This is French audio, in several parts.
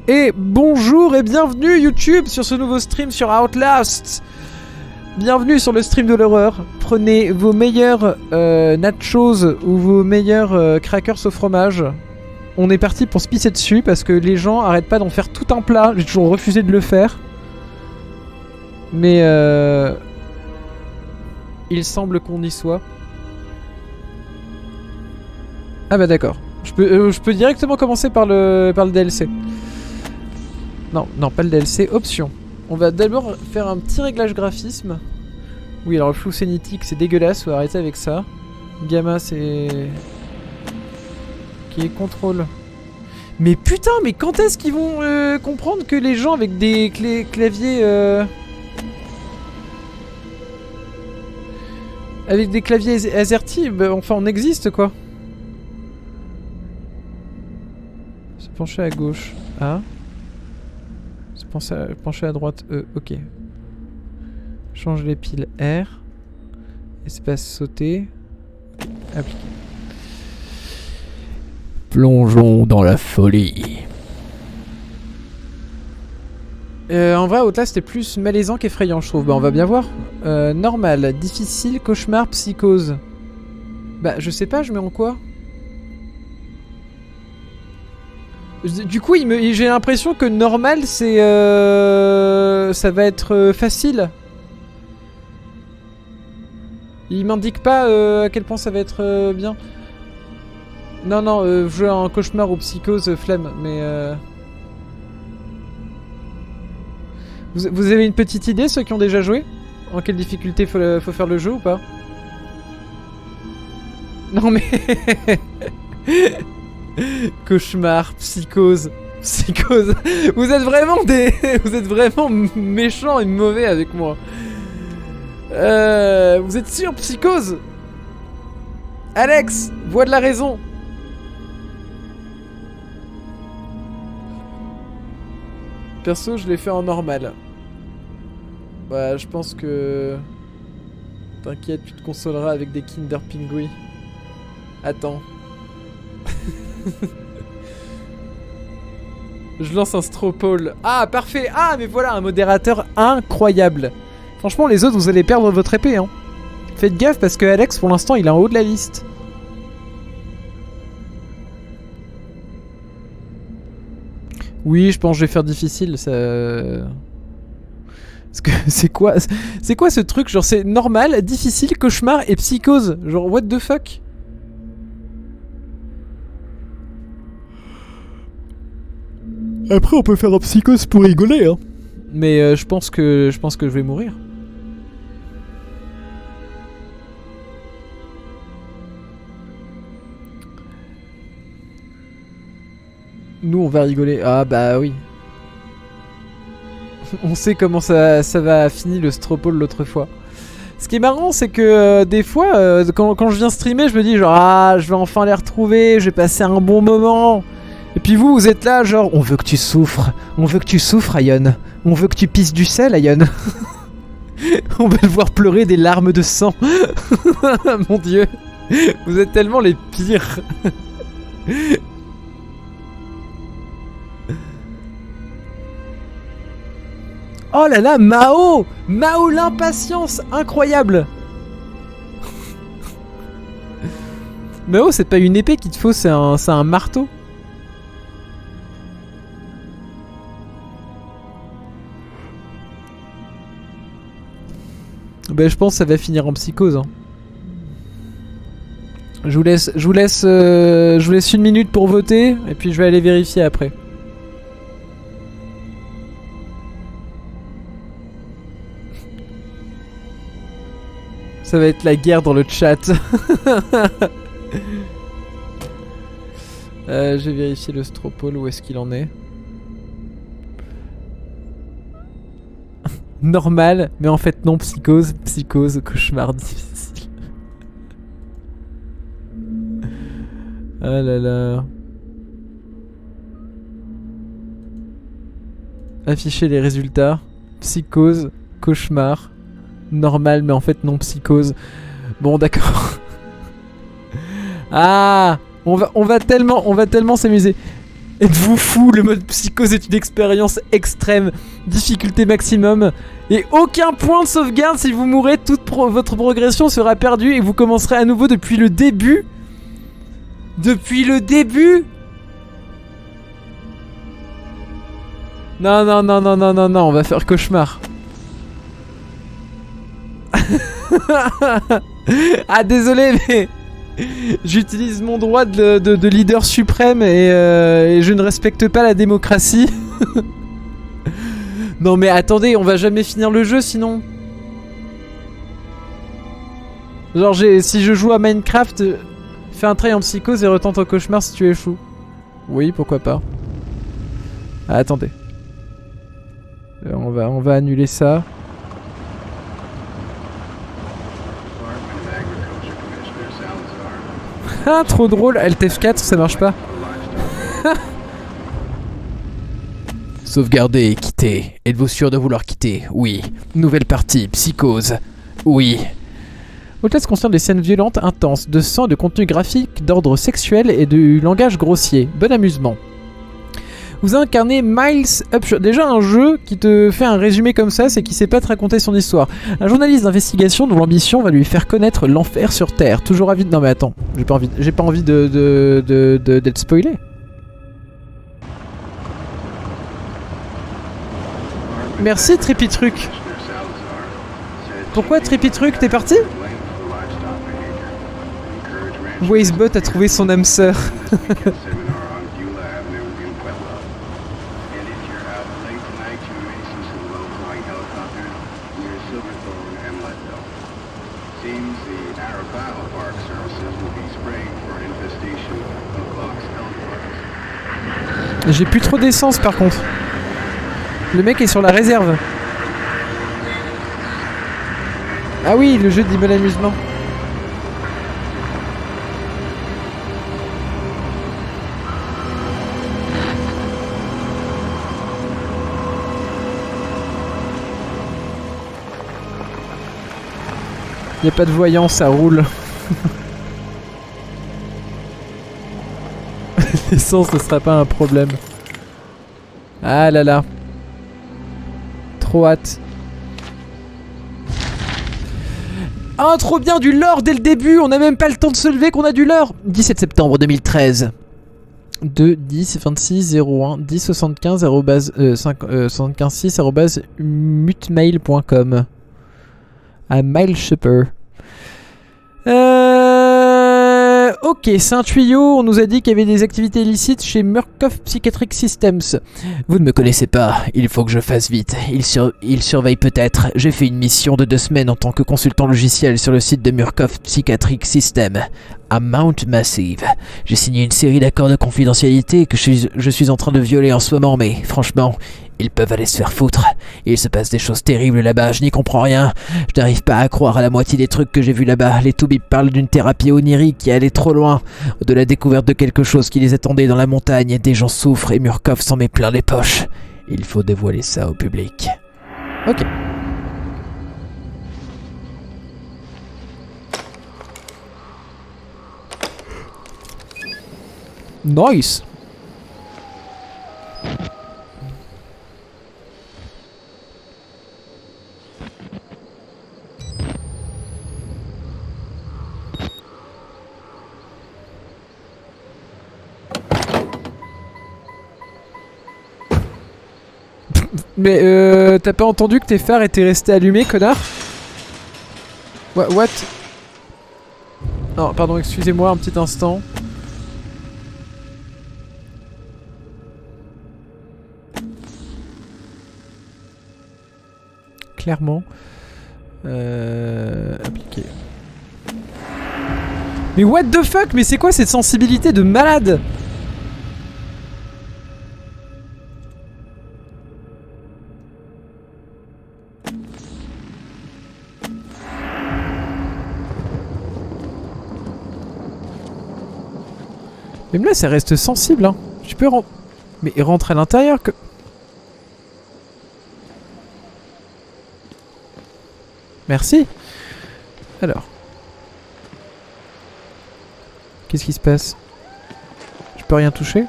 Et bonjour et bienvenue YouTube sur ce nouveau stream sur Outlast. Bienvenue sur le stream de l'horreur. Prenez vos meilleurs nachos ou vos meilleurs crackers au fromage. On est parti pour se pisser dessus parce que les gens arrêtent pas d'en faire tout un plat. J'ai toujours refusé de le faire. Mais il semble qu'on y soit. Ah bah d'accord. Je peux directement commencer par le DLC. Non, pas le DLC, option. On va d'abord faire un petit réglage graphisme. Oui, alors le flou scénitique c'est dégueulasse, faut arrêter avec ça. Gamma c'est... Qui est contrôle. Mais putain, mais quand est-ce qu'ils vont comprendre que les gens avec des claviers... Avec des claviers AZERTY, bah, enfin on existe quoi. Se pencher à gauche. Ah. Pencher à droite, ok. Change les piles R. Espace sauter. Appliquer. Plongeons dans la folie. En vrai, Outlast c'était plus malaisant qu'effrayant, je trouve. Bah, on va bien voir. Normal, difficile, cauchemar, psychose. Bah, je sais pas, je mets en quoi? Du coup, j'ai l'impression que normal, c'est... ça va être facile. Il m'indique pas à quel point ça va être bien. Non, jouer en cauchemar ou psychose, flemme, mais... Vous avez une petite idée, ceux qui ont déjà joué? En quelle difficulté faut faire le jeu ou pas? Non mais... Cauchemar, psychose. Vous êtes vraiment des... Vous êtes vraiment méchants et mauvais avec moi. Vous êtes sûr, psychose? Alex, voix de la raison. Perso, je l'ai fait en normal. Bah, je pense que... T'inquiète, tu te consoleras avec des Kinder Pingui. Attends. Je lance un stropole. Ah, parfait. Ah, mais voilà, un modérateur incroyable. Franchement, les autres, vous allez perdre votre épée, hein. Faites gaffe parce que Alex, pour l'instant, il est en haut de la liste. Oui, je pense que je vais faire difficile, ça... Parce que c'est quoi ce truc? Genre, c'est normal, difficile, cauchemar et psychose. Genre, what the fuck? Après, on peut faire un psychose pour rigoler, hein. Mais je pense que je vais mourir. Nous, on va rigoler. Ah bah oui. On sait comment ça va finir le stropole l'autre fois. Ce qui est marrant, c'est que des fois, quand je viens streamer, je me dis genre ah, je vais enfin les retrouver, je vais passer un bon moment. Et puis vous êtes là genre on veut que tu souffres, Aion. On veut que tu pisses du sel, Aion. On va le voir pleurer des larmes de sang. Mon dieu, vous êtes tellement les pires. Oh là là, Mao l'impatience, incroyable. Mao, c'est pas une épée qu'il te faut, c'est un marteau. Ben, je pense que ça va finir en psychose. Hein. Je vous laisse 1 minute pour voter et puis je vais aller vérifier après. Ça va être la guerre dans le chat. J'ai vérifié le stropole, où est-ce qu'il en est. Normal, mais en fait non, psychose, cauchemar difficile. Ah là là. Afficher les résultats. Psychose, cauchemar. Normal, mais en fait non, psychose. Bon, d'accord. Ah, on va tellement s'amuser. Êtes-vous fou? Le mode psychose est une expérience extrême, difficulté maximum, et aucun point de sauvegarde. Si vous mourrez, toute votre progression sera perdue et vous commencerez à nouveau depuis le début. Depuis le début? Non, non, non, non, non, non, non, on va faire cauchemar. Ah, désolé, mais j'utilise mon droit de leader suprême et je ne respecte pas la démocratie. Non mais attendez, on va jamais finir le jeu sinon. Genre si je joue à Minecraft, fais un try en psychose et retente en cauchemar si tu échoues. Oui, pourquoi pas. Ah, attendez. On va annuler ça. Ah, trop drôle. Alt F4, ça marche pas. Sauvegarder et quitter. Êtes-vous sûr de vouloir quitter? Oui. Nouvelle partie, psychose. Oui. Outlast contient des scènes violentes, intenses, de sang, de contenu graphique, d'ordre sexuel et du langage grossier. Bon amusement. Vous incarnez Miles Upshot. Déjà un jeu qui te fait un résumé comme ça, c'est qu'il sait pas te raconter son histoire. Un journaliste d'investigation dont l'ambition va lui faire connaître l'enfer sur Terre. Toujours avide... Non mais attends, j'ai pas envie d'être spoilé. Merci Tripitruc. Pourquoi Tripitruc, t'es parti? Wazebot a trouvé son âme sœur. J'ai plus trop d'essence par contre. Le mec est sur la réserve. Ah oui, le jeu dit bon amusement. Y a pas de voyant, ça roule. L'essence ne sera pas un problème. Ah là là. Trop hâte. Ah, trop bien, du lore dès le début. On n'a même pas le temps de se lever qu'on a du lore. 17 septembre 2013. 2 10 26 01 10 75 75 6 mutmail.com. À Mile Shipper. Ok, c'est un tuyau. On nous a dit qu'il y avait des activités illicites chez Murkoff Psychiatric Systems. Vous ne me connaissez pas. Il faut que je fasse vite. Il surveille peut-être. J'ai fait une mission de 2 semaines en tant que consultant logiciel sur le site de Murkoff Psychiatric Systems à Mount Massive. J'ai signé une série d'accords de confidentialité que je suis en train de violer en ce moment, mais franchement, ils peuvent aller se faire foutre. Il se passe des choses terribles là-bas, je n'y comprends rien. Je n'arrive pas à croire à la moitié des trucs que j'ai vus là-bas. Les Toubibs parlent d'une thérapie onirique qui allait trop loin. De la découverte de quelque chose qui les attendait dans la montagne. Des gens souffrent et Murkoff s'en met plein les poches. Il faut dévoiler ça au public. Ok. Nice. Mais t'as pas entendu que tes phares étaient restés allumés, connard? What? Non, pardon, excusez-moi un petit instant. Clairement. Appliquer. Mais what the fuck? Mais c'est quoi cette sensibilité de malade? Même là, ça reste sensible, hein. Tu peux rentrer... Mais il rentre à l'intérieur que... Merci. Alors. Qu'est-ce qui se passe? Je peux rien toucher?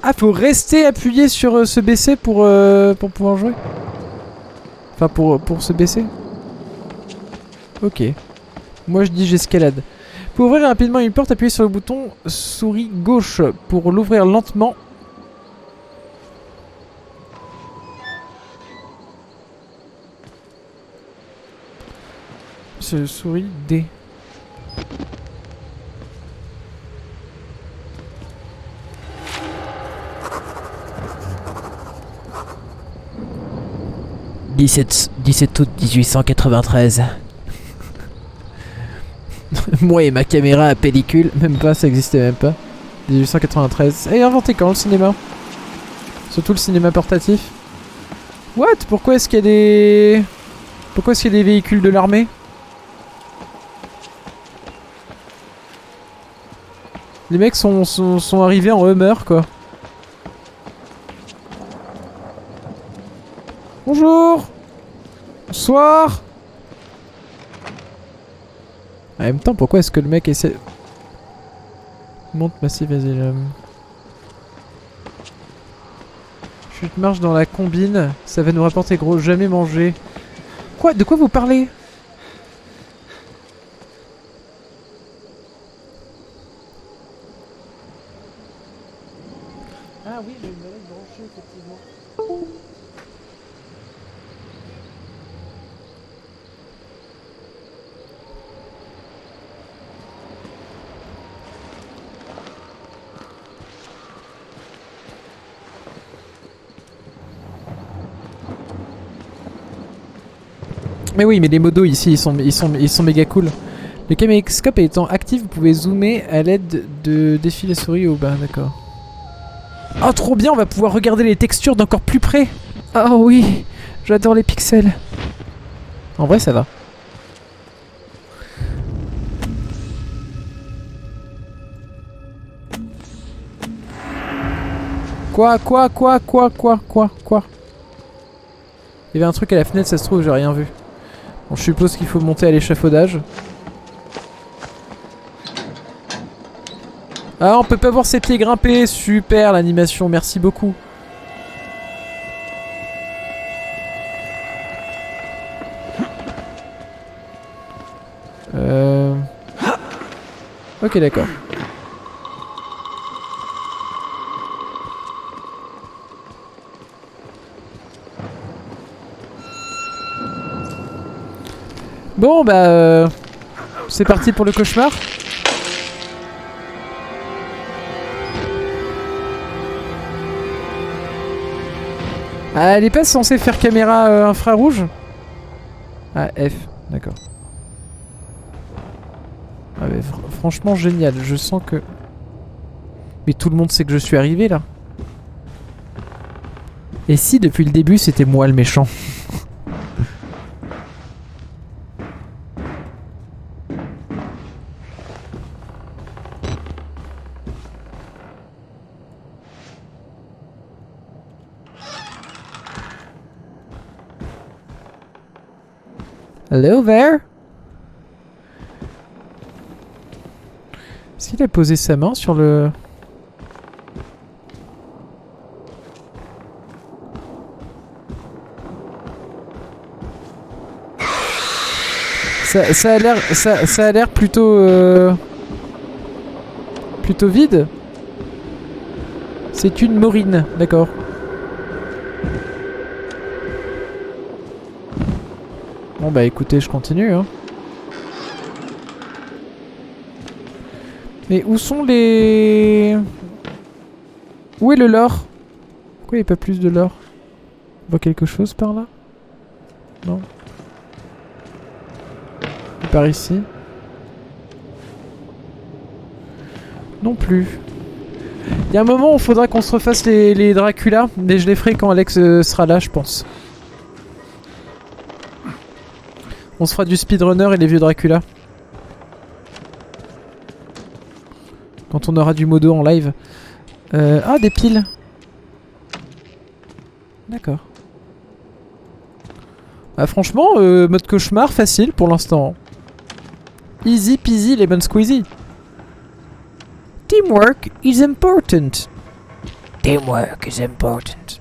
Ah, faut rester appuyé sur se baisser pour pouvoir jouer. Enfin, pour se baisser. Ok. Moi, je dis j'escalade. Pour ouvrir rapidement une porte, appuyez sur le bouton souris gauche pour l'ouvrir lentement. Souris D. « 17 août 1893. » Moi et ma caméra à pellicule, même pas, ça existait même pas. 1893. Et inventé quand le cinéma? Surtout le cinéma portatif. What? Pourquoi est-ce qu'il y a des... Pourquoi est-ce qu'il y a des véhicules de l'armée? Les mecs sont arrivés en Hummer, quoi. Bonjour. Bonsoir. En même temps, pourquoi est-ce que le mec essaie... Monte massif, vas-y. Chute marche dans la combine. Ça va nous rapporter gros, jamais manger. Quoi? De quoi vous parlez? Ah oui, j'ai une manette branchée, effectivement. Mais oui, mais les modos ici, ils sont méga cool. Le caméscope étant actif, vous pouvez zoomer à l'aide de défiler la souris au bas, d'accord. Oh, trop bien, on va pouvoir regarder les textures d'encore plus près. Oh oui, j'adore les pixels. En vrai, ça va. Quoi? Il y avait un truc à la fenêtre, ça se trouve, j'ai rien vu. Bon, je suppose qu'il faut monter à l'échafaudage. Ah, on peut pas voir ses pieds grimper. Super l'animation, merci beaucoup. Ok, d'accord. Bon, bah... c'est parti pour le cauchemar. Ah, elle est pas censée faire caméra infrarouge? Ah, F, d'accord. Ah, mais franchement génial, je sens que... Mais tout le monde sait que je suis arrivé là. Et si depuis le début c'était moi le méchant? Hello there? Est-ce qu'il a posé sa main sur le... Ça a l'air plutôt... plutôt vide. C'est une morine, d'accord. Bon bah écoutez, je continue hein. Mais où sont les... Où est le lore? Pourquoi il n'y a pas plus de lore? On voit quelque chose par là? Non. Et par ici? Non plus. Il y a un moment où il faudra qu'on se refasse les Dracula, mais je les ferai quand Alex sera là, je pense. On se fera du speedrunner et les vieux Dracula. Quand on aura du modo en live. Ah, des piles. D'accord. Ah, franchement, mode cauchemar facile pour l'instant. Easy peasy lemon squeezy. Teamwork is important. Teamwork is important.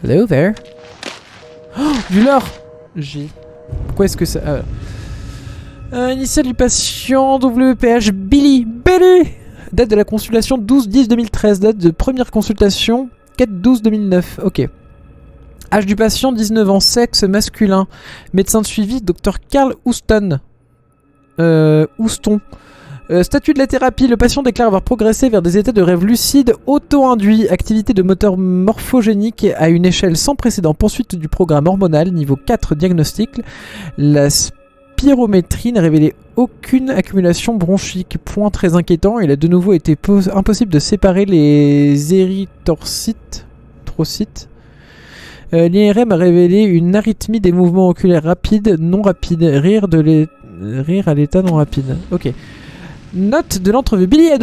Hello there. Oh, du lore. J. Pourquoi est-ce que ça... initial du patient WPH Billy. Date de la consultation 12-10-2013. Date de première consultation 4-12-2009. Ok. Âge du patient 19 ans. Sexe masculin. Médecin de suivi Dr Carl Houston. Statut de la thérapie. Le patient déclare avoir progressé vers des états de rêve lucide auto-induit. Activité de moteur morphogénique à une échelle sans précédent. Poursuite du programme hormonal. Niveau 4 diagnostic. La spirométrie n'a révélé aucune accumulation bronchique. Point très inquiétant. Il a de nouveau été impossible de séparer les érythrocytes. L'IRM a révélé une arythmie des mouvements oculaires rapides, non rapides. Rire à l'état non rapide. Ok. Note de l'entrevue. Billy a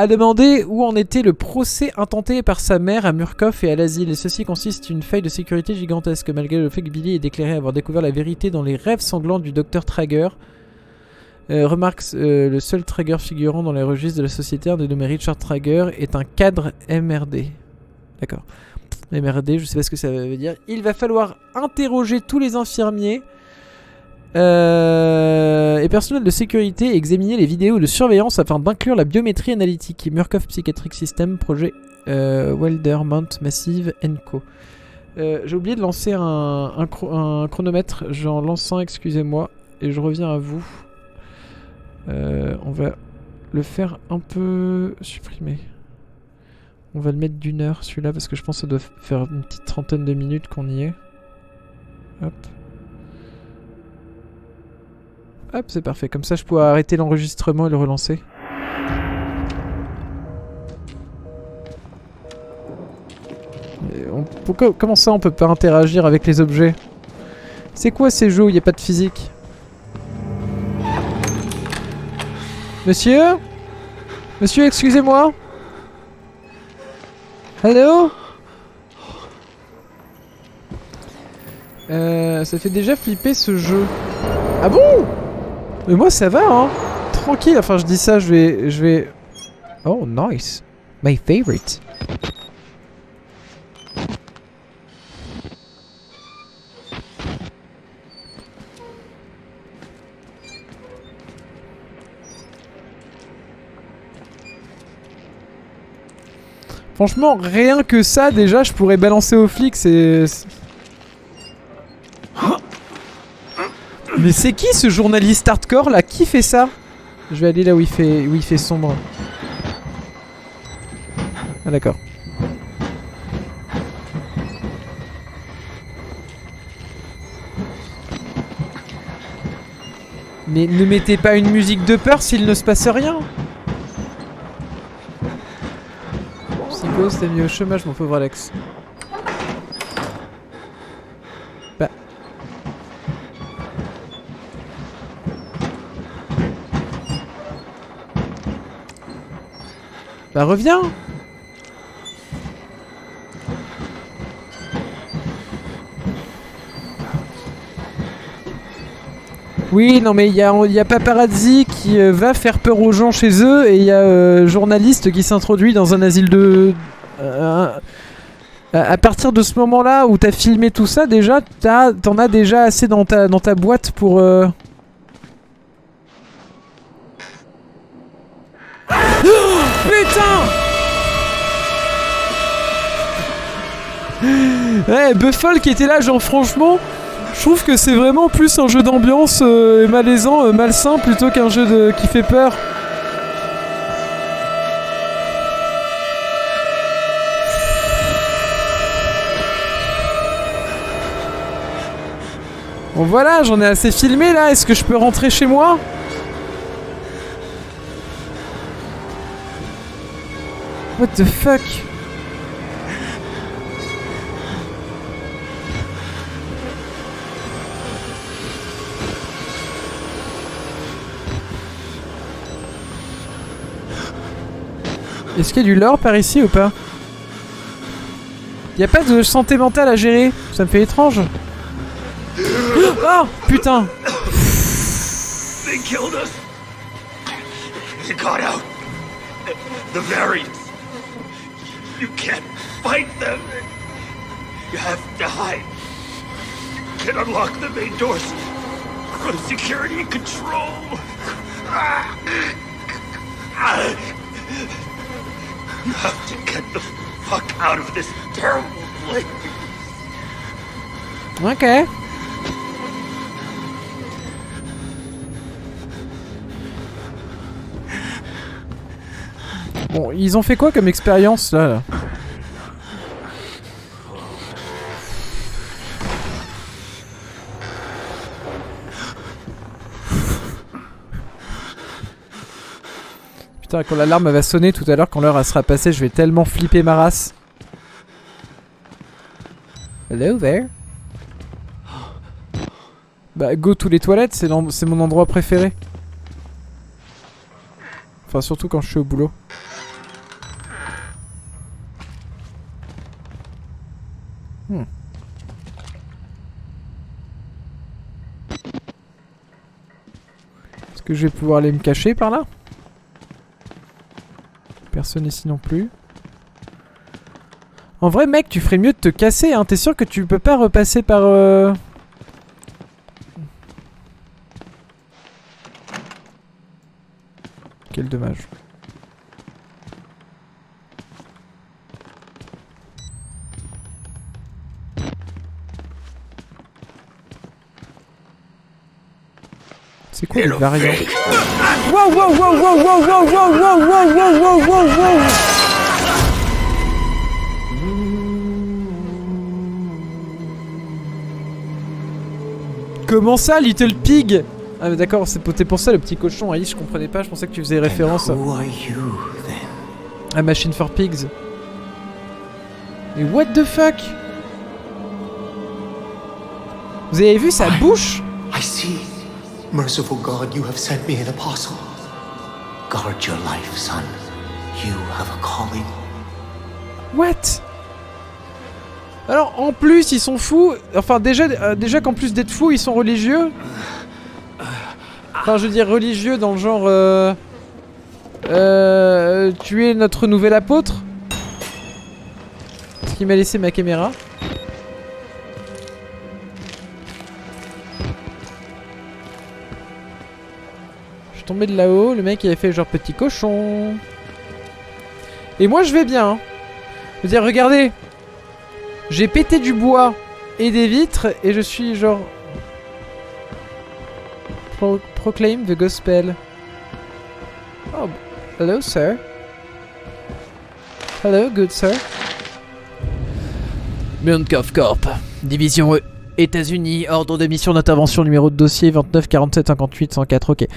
demandé où en était le procès intenté par sa mère à Murkoff et à l'asile. Et ceci consiste une faille de sécurité gigantesque, malgré le fait que Billy ait déclaré avoir découvert la vérité dans les rêves sanglants du docteur Trager. Remarque, le seul Trager figurant dans les registres de la société, dénommé Richard Trager, est un cadre MRD. D'accord. MRD, je sais pas ce que ça veut dire. Il va falloir interroger tous les infirmiers et personnel de sécurité et examiner les vidéos de surveillance afin d'inclure la biométrie analytique. Murkoff Psychiatric System, projet Welder Mount Massive Co. J'ai oublié de lancer un chronomètre. J'en lance un, excusez-moi, et je reviens à vous. On va le faire un peu supprimer. On va le mettre d'1 heure celui-là parce que je pense que ça doit faire une petite trentaine de minutes qu'on y est. Hop. Hop, c'est parfait. Comme ça, je pourrais arrêter l'enregistrement et le relancer. Comment ça, on peut pas interagir avec les objets? C'est quoi ces jeux où il n'y a pas de physique? Monsieur? Monsieur, excusez-moi? Hello? Ça fait déjà flipper ce jeu. Ah bon? Mais moi ça va hein. Tranquille, enfin je dis ça, je vais... Oh nice. My favorite. Franchement, rien que ça, déjà, je pourrais balancer aux flics, c'est... Mais c'est qui ce journaliste hardcore là? Qui fait ça? Je vais aller là où il fait sombre. Ah d'accord. Mais ne mettez pas une musique de peur s'il ne se passe rien. Psycho, t'es mis au chômage mon pauvre Alex. Bah... Bah reviens. Oui, non mais il y a Paparazzi qui va faire peur aux gens chez eux et il y a journaliste qui s'introduit dans un asile de... à partir de ce moment-là où t'as filmé tout ça, déjà, t'en as déjà assez dans ta boîte pour... Putain! Ouais, Buffalo qui était là, genre franchement, je trouve que c'est vraiment plus un jeu d'ambiance malaisant, malsain, plutôt qu'un jeu qui fait peur. Bon voilà, j'en ai assez filmé là, est-ce que je peux rentrer chez moi ? What the fuck? Est-ce qu'il y a du lore par ici ou pas? Y a pas de santé mentale à gérer? Ça me fait étrange. Oh putain! You got out. The variants. You can't fight them. You have to hide. You can unlock the main doors for the security control. You have to get the fuck out of this terrible place. Ok. Bon, ils ont fait quoi comme expérience là? Putain, quand l'alarme va sonner tout à l'heure, quand l'heure sera passée, je vais tellement flipper ma race. Hello there. Bah, go to les toilettes, c'est mon endroit préféré. Enfin, surtout quand je suis au boulot. Est-ce que je vais pouvoir aller me cacher par là? Personne ici non plus. En vrai, mec, tu ferais mieux de te casser, hein. T'es sûr que tu peux pas repasser par... Quel dommage. C'est quoi les variants? Wow, wow, wow, wow, wow, wow, wow, wow, wow, wow, wow, wow, wow. Comment ça, Little Pig? Ah mais d'accord, c'était pour ça le petit cochon, Alice, je comprenais pas, je pensais que tu faisais référence à Machine for Pigs. Mais what the fuck? Vous avez vu sa bouche? I see. Merciful God, you have sent me an apostle. Guard your life, son. You have a calling. What? Alors, en plus, ils sont fous. Enfin, déjà qu'en plus d'être fous, ils sont religieux. Enfin, je veux dire religieux dans le genre... tu es notre nouvel apôtre. Parce qu'il m'a laissé ma caméra. Je suis tombé de là-haut, le mec il avait fait genre petit cochon. Et moi je vais bien. Hein. Je veux dire, regardez. J'ai pété du bois et des vitres et je suis genre... Proclaim the gospel. Oh, hello sir. Hello good sir. Murkoff Corp. Division E. États-Unis. Ordre de mission d'intervention numéro de dossier 29 47 58 104. Ok.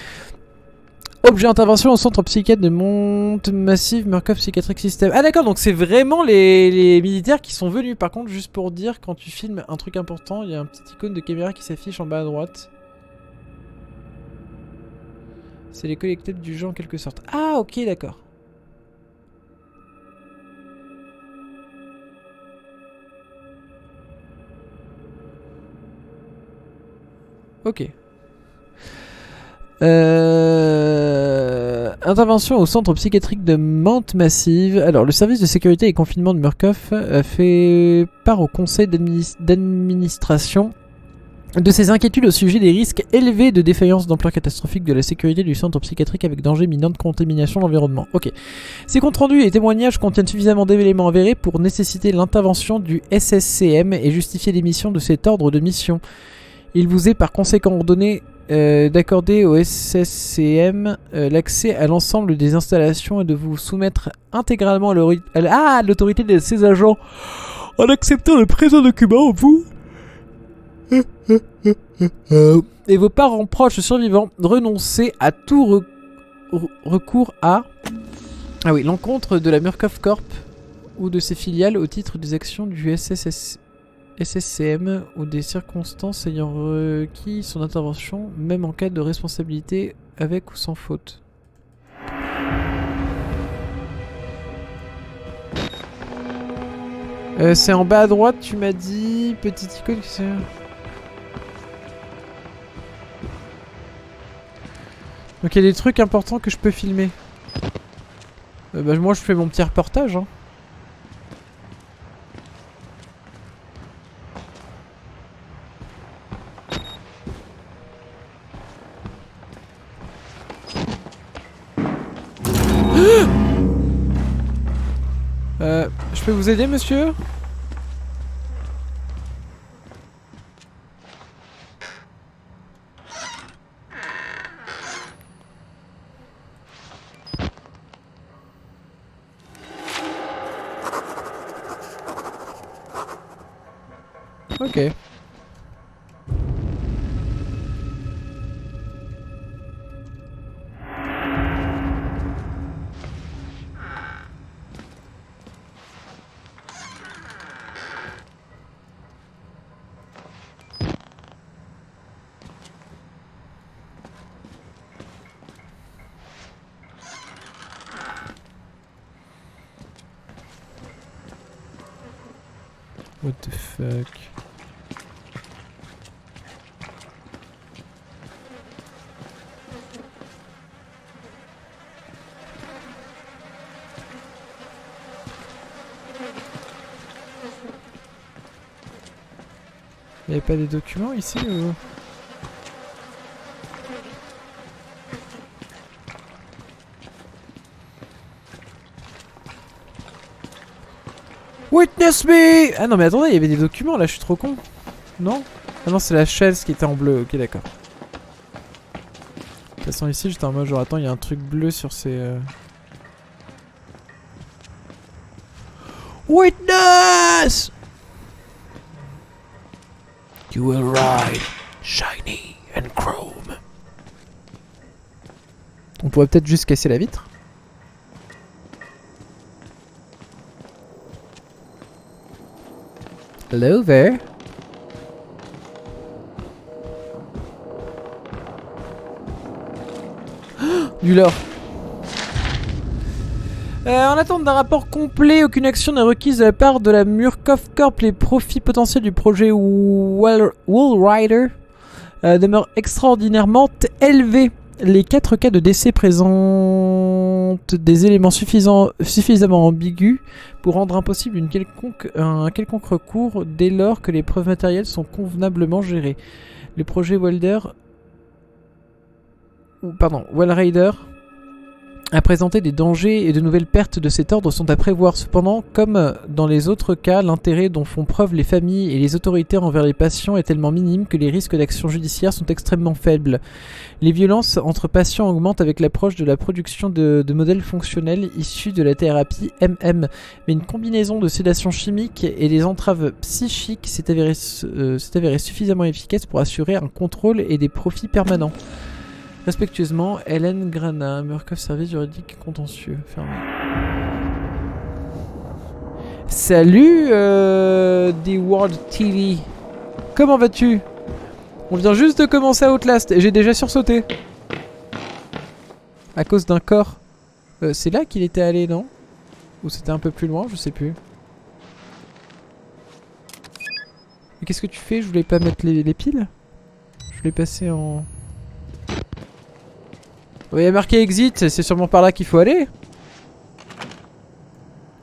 Objet intervention au centre psychiatre de Monte Massive Murkoff Psychiatric System. Ah d'accord, donc c'est vraiment les militaires qui sont venus. Par contre, juste pour dire, quand tu filmes un truc important, il y a un petit icône de caméra qui s'affiche en bas à droite. C'est les collectables du jeu en quelque sorte. Ah ok, d'accord. Ok. Intervention au centre psychiatrique de Mantes Massive. Alors, le service de sécurité et confinement de Murkoff a fait part au conseil d'administration de ses inquiétudes au sujet des risques élevés de défaillance d'ampleur catastrophique de la sécurité du centre psychiatrique avec danger imminent de contamination de l'environnement. Ok. Ces comptes rendus et témoignages contiennent suffisamment d'éléments avérés pour nécessiter l'intervention du SSCM et justifier l'émission de cet ordre de mission. Il vous est par conséquent ordonné d'accorder au SSCM l'accès à l'ensemble des installations et de vous soumettre intégralement à l'autorité de ses agents en acceptant le présent document, vous et vos parents proches survivants renoncez à tout recours à l'encontre de la Murkoff Corp ou de ses filiales au titre des actions du SSCM ou des circonstances ayant requis son intervention, même en cas de responsabilité avec ou sans faute. C'est en bas à droite, tu m'as dit, petite icône, c'est... Donc il y a des trucs importants que je peux filmer. Bah, moi je fais mon petit reportage. Hein. Je peux vous aider, monsieur? Ok. What the fuck? Il n'y avait pas des documents ici ou... Witness me! Ah non mais attendez, il y avait des documents là, je suis trop con. Non? Ah non, c'est la chaise qui était en bleu, ok d'accord. De toute façon ici j'étais en mode genre attends, il y a un truc bleu sur ces... Witness! You will ride shiny and chrome. On pourrait peut-être juste casser la vitre. Hello there. Du lore. En attente d'un rapport complet, aucune action n'est requise de la part de la Murkoff Corp. Les profits potentiels du projet Wall Rider demeurent extraordinairement élevés. Les 4 cas de décès présentent des éléments suffisamment ambigus pour rendre impossible un quelconque recours dès lors que les preuves matérielles sont convenablement gérées. Le projet Wall Rider a présenté des dangers et de nouvelles pertes de cet ordre sont à prévoir. Cependant, comme dans les autres cas, l'intérêt dont font preuve les familles et les autorités envers les patients est tellement minime que les risques d'action judiciaire sont extrêmement faibles. Les violences entre patients augmentent avec l'approche de la production de modèles fonctionnels issus de la thérapie MM, mais une combinaison de sédation chimique et des entraves psychiques s'est avérée suffisamment efficace pour assurer un contrôle et des profits permanents. Respectueusement, Hélène Grana, Murkoff Service Juridique Contentieux. Fermé. Salut The World TV. Comment vas-tu? On vient juste de commencer à Outlast et j'ai déjà sursauté. À cause d'un corps. C'est là qu'il était allé, non? Ou c'était un peu plus loin, je sais plus. Mais qu'est-ce que tu fais? Je voulais pas mettre les piles. Je voulais passer en... Il y a marqué exit, c'est sûrement par là qu'il faut aller.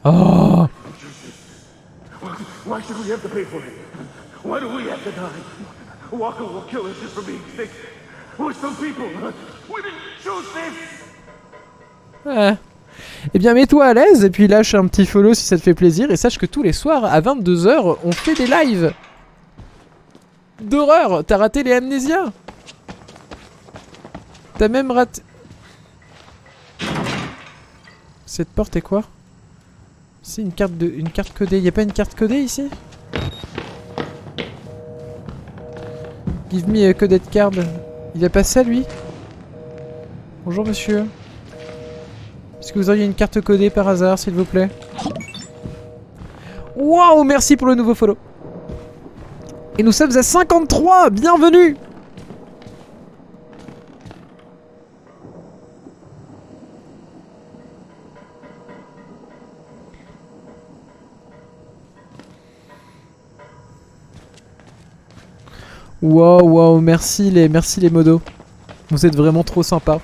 Oh! Why should we have to pay for it? Why do we have to die? Walker will kill us just for being sick. We're some people. We didn't choose this. Ouais. Eh bien mets-toi à l'aise et puis lâche un petit follow si ça te fait plaisir et sache que tous les soirs à 22 h on fait des lives d'horreur. T'as raté les Amnésias. T'as même raté... Cette porte est quoi? C'est une carte codée. Y'a pas une carte codée ici? Give me a coded card. Il a pas ça lui? Bonjour monsieur. Est-ce que vous auriez une carte codée par hasard s'il vous plaît? Waouh, merci pour le nouveau follow. Et nous sommes à 53. Bienvenue. Wow, wow, merci les modos. Vous êtes vraiment trop sympa.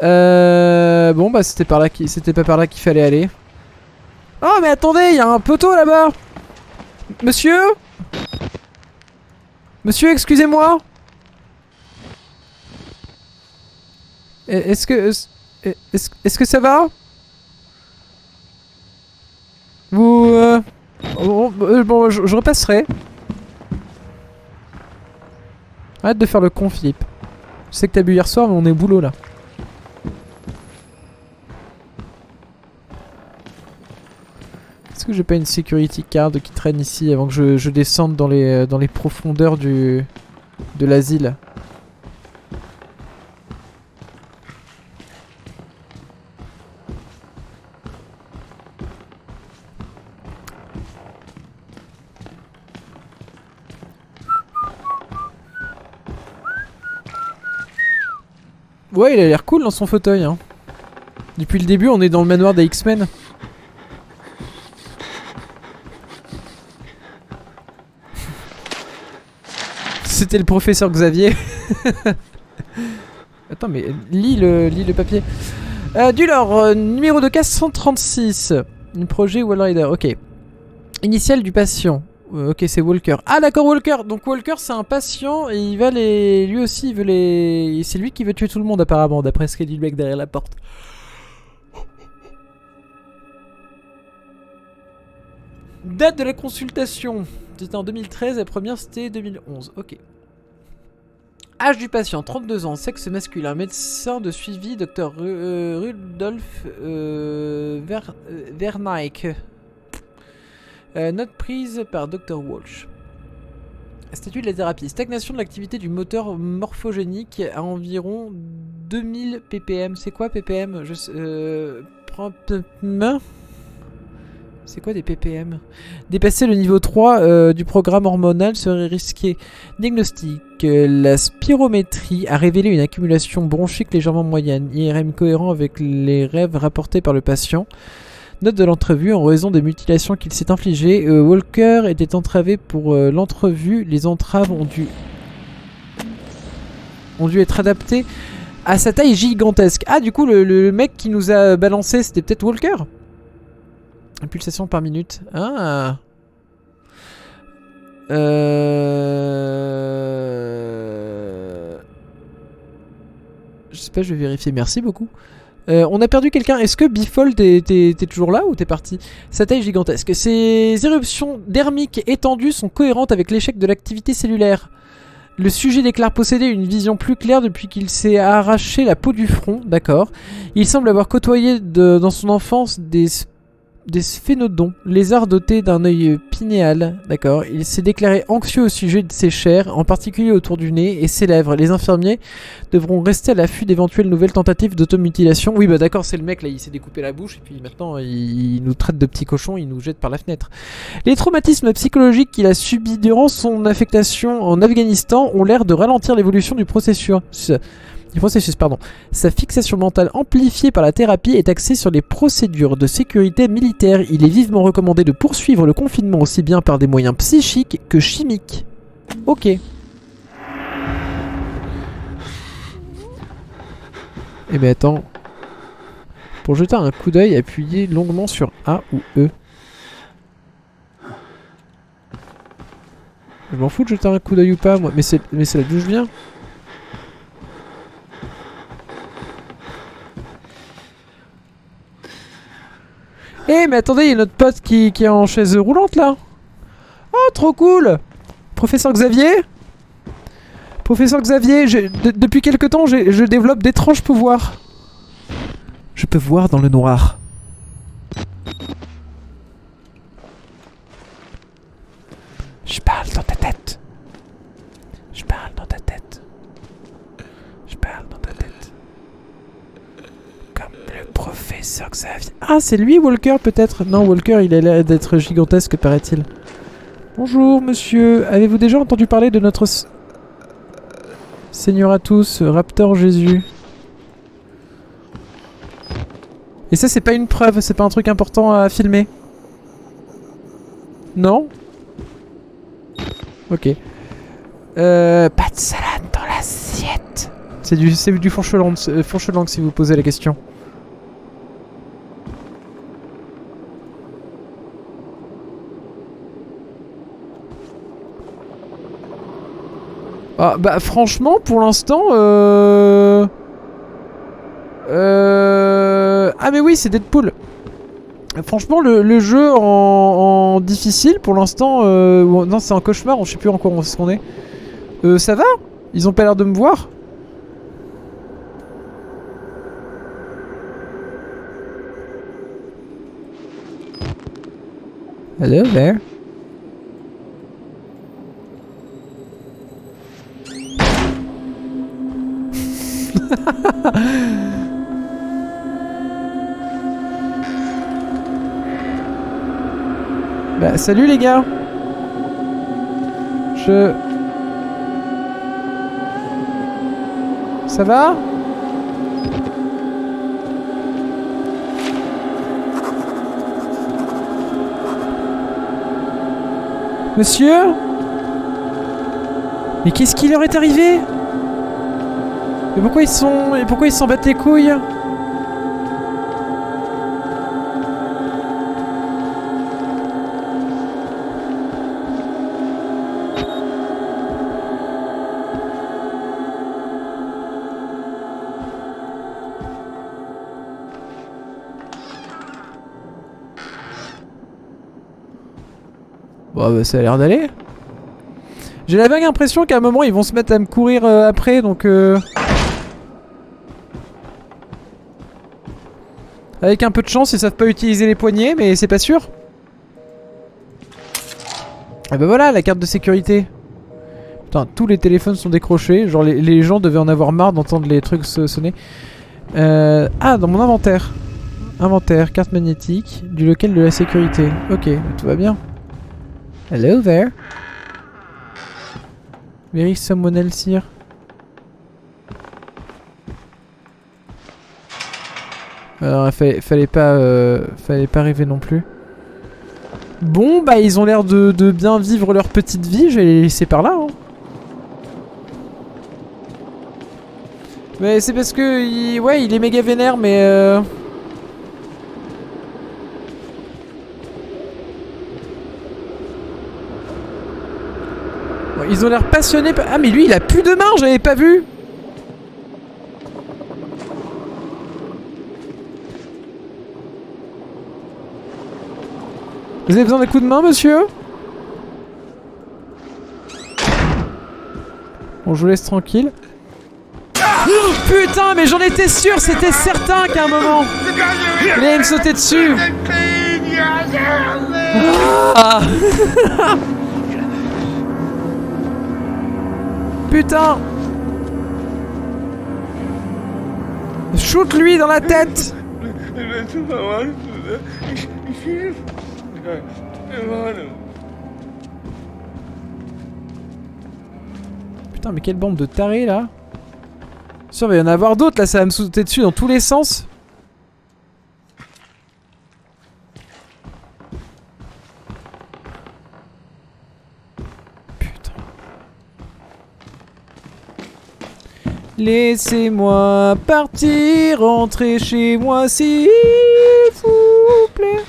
Bon bah c'était pas par là qu'il fallait aller. Oh mais attendez, il y a un poteau là-bas. Monsieur? Monsieur, excusez-moi. Est-ce que ça va? Vous bon, je repasserai. Arrête de faire le con, Philippe. Je sais que t'as bu hier soir, mais on est au boulot là. Est-ce que j'ai pas une security card qui traîne ici avant que je descende dans les profondeurs de l'asile? Ouais, il a l'air cool dans son fauteuil. Hein. Depuis le début, on est dans le manoir des X-Men. C'était le professeur Xavier. Attends, mais lis le papier. Dulor, numéro de cas 136. Un projet Wall Rider, ok. Initial du patient. Ok, c'est Walker. Ah d'accord, Walker. Donc Walker, c'est un patient et il va les... Lui aussi, il veut les... C'est lui qui veut tuer tout le monde apparemment, d'après ce qu'a dit le mec derrière la porte. Date de la consultation. C'était en 2013, la première c'était 2011. Ok. Âge du patient, 32 ans, sexe masculin, médecin de suivi, Dr Rudolf Verneik. Note prise par Dr Walsh. Statut de la thérapie. Stagnation de l'activité du moteur morphogénique à environ 2000 ppm. C'est quoi ppm? C'est quoi des ppm? Dépasser le niveau 3 du programme hormonal serait risqué. Diagnostic. La spirométrie a révélé une accumulation bronchique légèrement moyenne. IRM cohérent avec les rêves rapportés par le patient. Note de l'entrevue, en raison des mutilations qu'il s'est infligées, Walker était entravé pour l'entrevue. Les entraves ont dû être adaptées à sa taille gigantesque. Ah, du coup, le mec qui nous a balancé, c'était peut-être Walker? Pulsation par minute. Ah. Je sais pas, je vais vérifier. Merci beaucoup. On a perdu quelqu'un. Est-ce que Bifold t'es toujours là ou t'es parti? Sa taille gigantesque. Ces éruptions dermiques étendues sont cohérentes avec l'échec de l'activité cellulaire. Le sujet déclare posséder une vision plus claire depuis qu'il s'est arraché la peau du front. D'accord. Il semble avoir côtoyé dans son enfance des sphénodons, lézards dotés d'un œil pinéal. D'accord. Il s'est déclaré anxieux au sujet de ses chairs, en particulier autour du nez et ses lèvres. Les infirmiers devront rester à l'affût d'éventuelles nouvelles tentatives d'automutilation. Oui, bah d'accord, c'est le mec là, il s'est découpé la bouche et puis maintenant il nous traite de petits cochons, il nous jette par la fenêtre. Les traumatismes psychologiques qu'il a subis durant son affectation en Afghanistan ont l'air de ralentir l'évolution du processus. Sa fixation mentale amplifiée par la thérapie est axée sur les procédures de sécurité militaire. Il est vivement recommandé de poursuivre le confinement aussi bien par des moyens psychiques que chimiques. Ok. Eh ben attends. Pour jeter un coup d'œil, appuyez longuement sur A ou E. Je m'en fous de jeter un coup d'œil ou pas, moi. Mais c'est là d'où je viens. Eh mais attendez, il y a notre pote qui est en chaise roulante là. Oh trop cool. Professeur Xavier. Professeur Xavier, depuis quelque temps je développe d'étranges pouvoirs. Je peux voir dans le noir. Je parle dans ta tête. Je parle dans ta tête. Je parle dans ta tête. Comme le professeur Xavier. Ah, c'est lui Walker peut-être? Non, Walker il a l'air d'être gigantesque paraît-il. Bonjour monsieur, avez-vous déjà entendu parler de notre Seigneur à tous, Raptor Jésus? Et ça c'est pas une preuve, c'est pas un truc important à filmer? Non? Ok. Pas de salade dans l'assiette. C'est du fourche-langue si vous posez la question. Ah, bah franchement pour l'instant Ah mais oui c'est Deadpool. Franchement le jeu en difficile pour l'instant non c'est un cauchemar, je sais plus encore où est-ce qu'on est. Ça va? Ils ont pas l'air de me voir? Hello there. Bah salut les gars. Ça va? Monsieur? Mais qu'est-ce qui leur est arrivé? Et pourquoi ils s'en battent les couilles? Bon bah ça a l'air d'aller. J'ai la vague impression qu'à un moment ils vont se mettre à me courir après donc avec un peu de chance ils savent pas utiliser les poignets mais c'est pas sûr. Et bah voilà la carte de sécurité. Putain tous les téléphones sont décrochés. Genre les gens devaient en avoir marre d'entendre les trucs sonner. Ah dans mon inventaire. Inventaire, carte magnétique, du local de la sécurité. Ok, tout va bien. Hello there. Very someone else here. Alors fallait pas rêver non plus. Bon bah ils ont l'air de bien vivre leur petite vie, je vais les laisser par là. Hein. Mais c'est parce que il est méga vénère mais ils ont l'air passionnés. Ah mais lui il a plus de main, j'avais pas vu. Vous avez besoin d'un coup de main monsieur? Bon je vous laisse tranquille. Oh, putain mais j'en étais sûr, c'était certain qu'à un moment il allait me sauter dessus. Ah putain! Shoot lui dans la tête! Putain mais quelle bande de tarés là! Sûr il va y en avoir d'autres là, ça va me sauter dessus dans tous les sens! Laissez-moi partir, rentrer chez moi s'il vous plaît.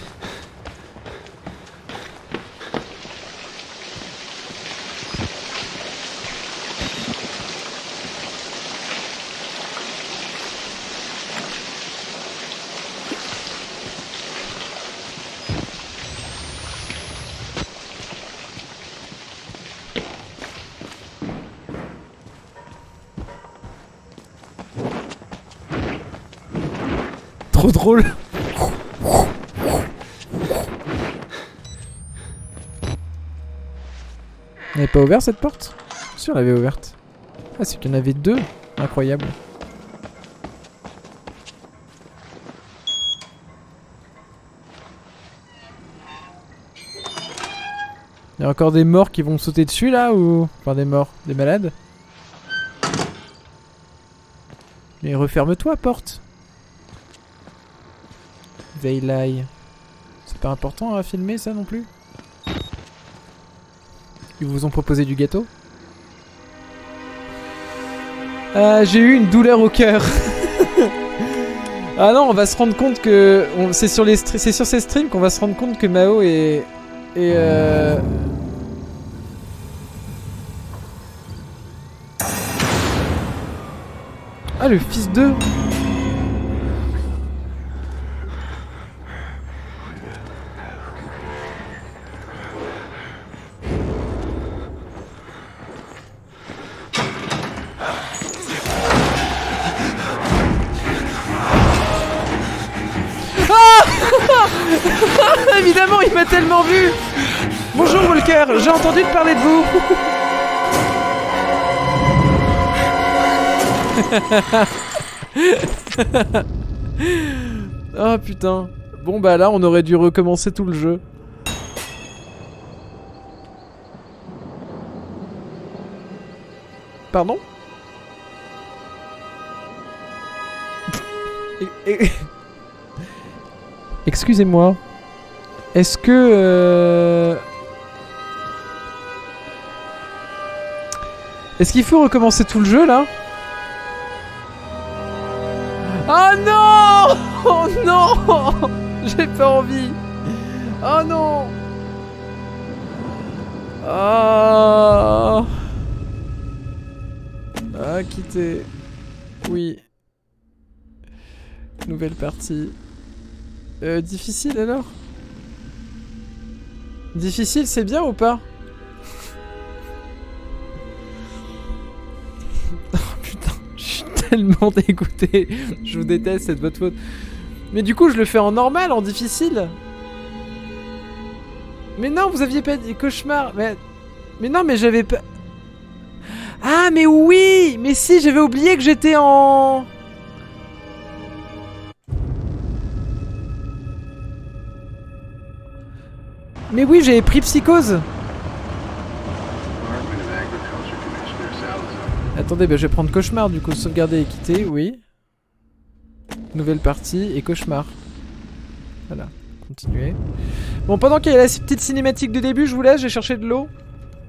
Trop drôle. Elle n'est pas ouverte cette porte? Si on l'avait ouverte. Ah c'est qu'il y en avait deux. Incroyable. Il y a encore des morts qui vont me sauter dessus là ou... Enfin des morts, des malades. Mais referme-toi porte. Veillai. C'est pas important à filmer ça non plus? Ils vous ont proposé du gâteau? J'ai eu une douleur au cœur. Ah non, on va se rendre compte que... C'est sur ces streams qu'on va se rendre compte que Mao est... Ah, le fils d'eux. Évidemment, il m'a tellement vu. Bonjour Walker, j'ai entendu te parler de vous. Ah putain. Bon bah là, on aurait dû recommencer tout le jeu. Pardon? Excusez-moi. Est-ce que... Est-ce qu'il faut recommencer tout le jeu, là? Oh non! Oh non! J'ai pas envie. Oh non! Ah, quitter. Oui. Nouvelle partie. Difficile alors? Difficile, c'est bien ou pas? Oh putain, je suis tellement dégoûté. Je vous déteste, c'est de votre faute. Mais du coup, je le fais en normal, en difficile. Mais non, vous aviez pas dit cauchemar. Mais non, mais j'avais pas... Ah, mais oui! Mais si, j'avais oublié que j'étais en... Mais oui, j'avais pris Psychose. Attendez, bah, je vais prendre Cauchemar du coup. Sauvegarder et quitter, oui. Nouvelle partie et Cauchemar. Voilà, continuer. Bon, pendant qu'il y a la petite cinématique de début, je vous laisse, j'ai cherché de l'eau.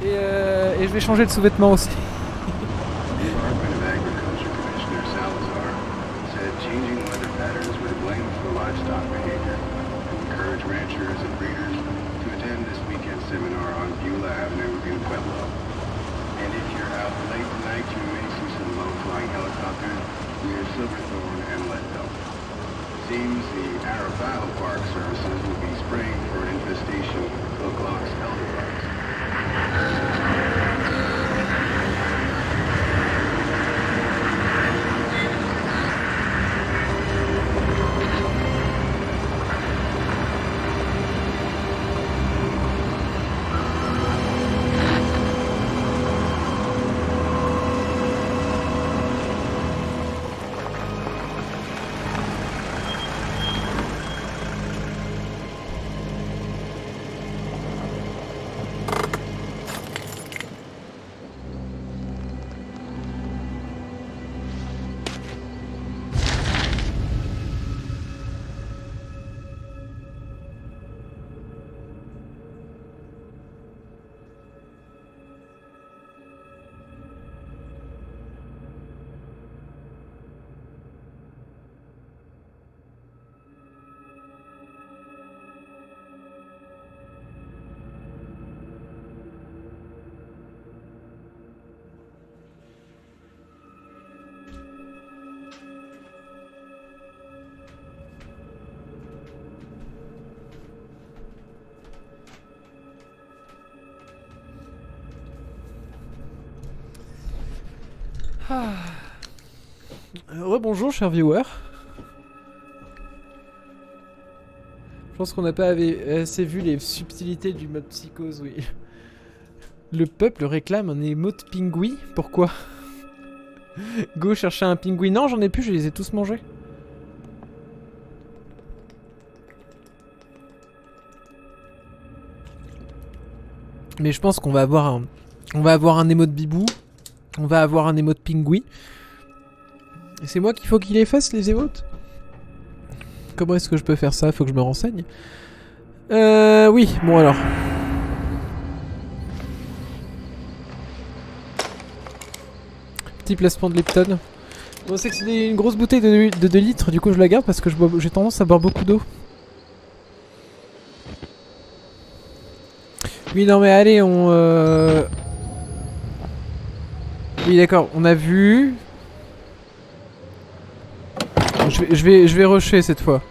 Et je vais changer de sous-vêtements aussi. Seems the Arab Battle Park services will be spraying for an infestation of Goklock's elder bugs. Rebonjour, cher viewer. Je pense qu'on n'a pas assez vu les subtilités du mode Psychose, oui. Le peuple réclame un émote pingouin. Pourquoi? Go chercher un pingouin. Non, j'en ai plus, je les ai tous mangés. Mais je pense qu'on va avoir un... On va avoir un émote bibou. On va avoir un émote pingouin. Et c'est moi qu'il faut qu'il efface les émotes? Comment est-ce que je peux faire ça? Faut que je me renseigne. Oui, bon alors. Petit placement de Lipton. Bon, c'est que c'est une grosse bouteille de 2 litres, du coup je la garde parce que j'ai tendance à boire beaucoup d'eau. Oui, non mais allez, Oui, d'accord, on a vu... Je vais rusher cette fois.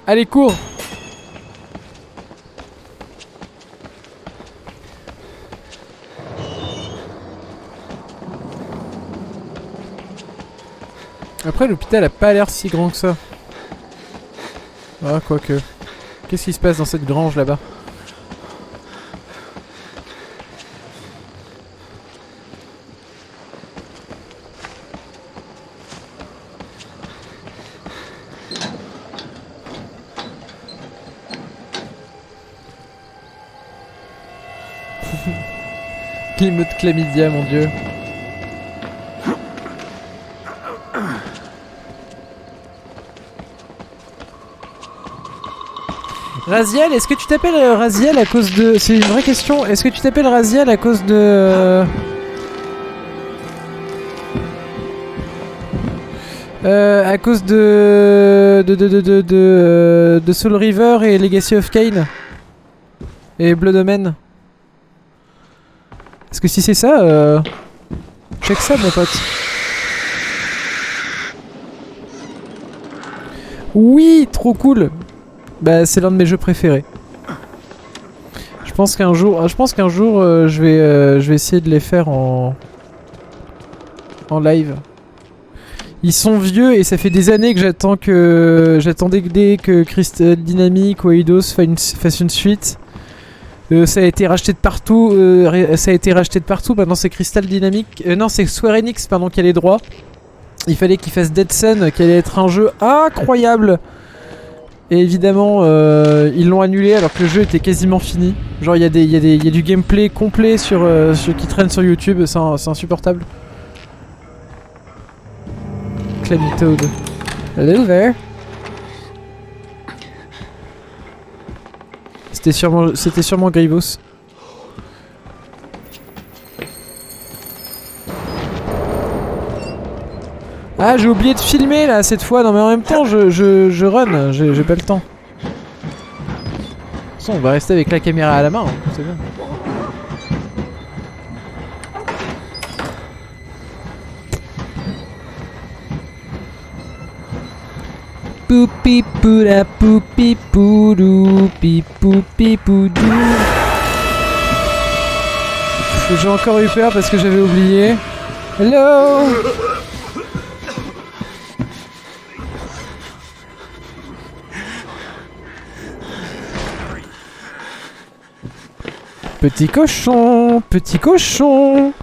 Allez, cours! Après, l'hôpital a pas l'air si grand que ça. Ah, quoique. Qu'est-ce qui se passe dans cette grange là-bas? L'émeute chlamydia, mon dieu. Raziel, est-ce que tu t'appelles Raziel à cause de... C'est une vraie question. Est-ce que tu t'appelles Raziel à cause de... à cause de Soul River et Legacy of Kain et Blood Omen? Parce que si c'est ça, check ça, mon pote. Oui, trop cool. Bah, c'est l'un de mes jeux préférés. Je pense qu'un jour, je vais essayer de les faire en live. Ils sont vieux et ça fait des années que j'attendais que Crystal Dynamics ou Eidos fasse une suite. Ça a été racheté de partout. Maintenant c'est Crystal Dynamics. Non, c'est Square Enix pardon qui a les droits. Il fallait qu'ils fassent Dead Sun, qui allait être un jeu incroyable. Et évidemment, ils l'ont annulé alors que le jeu était quasiment fini. Genre il y a du gameplay complet qui traîne sur YouTube. C'est insupportable. Clammy Toad. Hello there. C'était sûrement Grivos. Ah, j'ai oublié de filmer là cette fois. Non mais en même temps je run, j'ai pas le temps. De toute façon, on va rester avec la caméra à la main, hein. C'est bien. Poupi poula poupi poudou poupi poudou. J'ai encore eu peur parce que j'avais oublié. Hello. Petit cochon, petit cochon.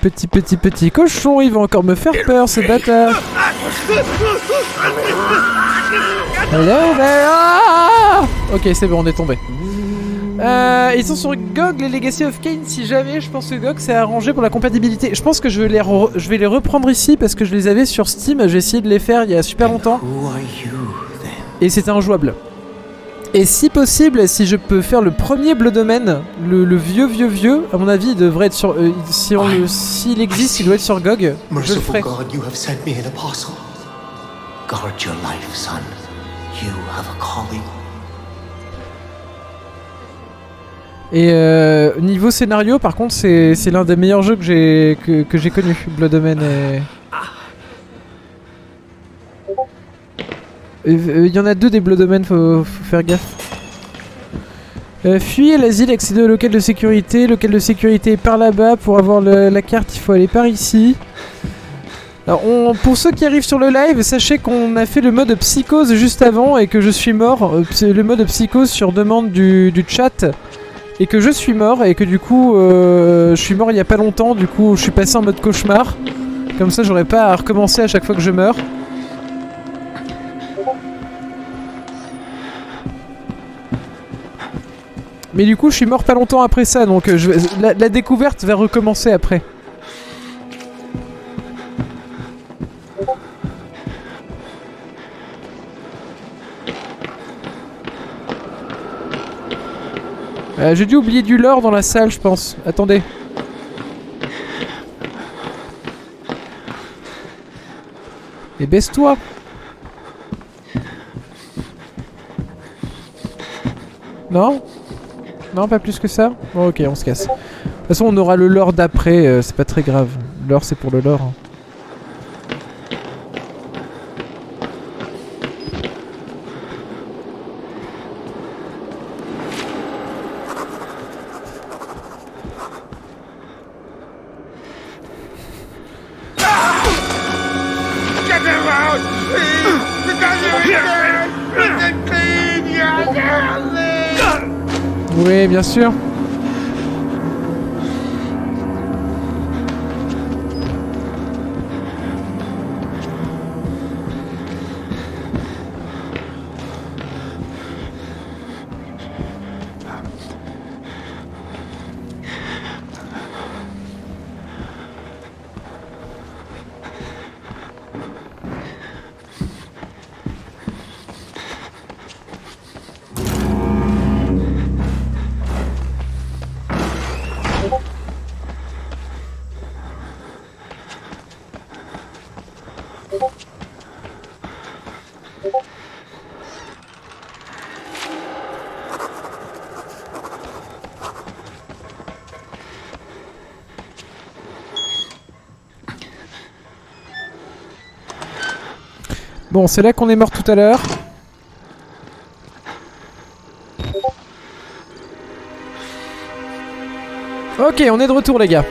Petit cochon, il va encore me faire peur ce bâtard. Hello there. Ah, ok, c'est bon, on est tombé. Ils sont sur GOG, les Legacy of Kain. Si jamais, je pense que GOG c'est arrangé pour la compatibilité. Je pense que je vais les reprendre ici parce que je les avais sur Steam. J'ai essayé de les faire il y a super longtemps. Et c'était injouable. Et si possible, si je peux faire le premier Blood Omen, le vieux, à mon avis, il devrait être sur... s'il existe, il doit être sur GOG. Je le ferai. God, you have sent me an apostle. Guard your life, son. You have a calling. Et niveau scénario, par contre, c'est l'un des meilleurs jeux que j'ai connu, Blood Omen. Il y en a 2 des Blood Omen, faut faire gaffe. Fuyez l'asile, accédez au local de sécurité. Local de sécurité est par là-bas. Pour avoir la carte, il faut aller par ici. Alors, pour ceux qui arrivent sur le live, sachez qu'on a fait le mode psychose juste avant et que je suis mort. C'est le mode psychose sur demande du chat. Et que je suis mort et que du coup, je suis mort il y a pas longtemps. Du coup, je suis passé en mode cauchemar. Comme ça, j'aurais pas à recommencer à chaque fois que je meurs. Mais du coup je suis mort pas longtemps après ça, donc la découverte va recommencer après. J'ai dû oublier du lore dans la salle, je pense. Attendez. Et baisse-toi. Non? Non, pas plus que ça? Bon, ok, on se casse. De toute façon, on aura le lore d'après, c'est pas très grave. Le lore, c'est pour le lore. Hein. Oui, bien sûr. Bon, c'est là qu'on est mort tout à l'heure. Ok, on est de retour les gars.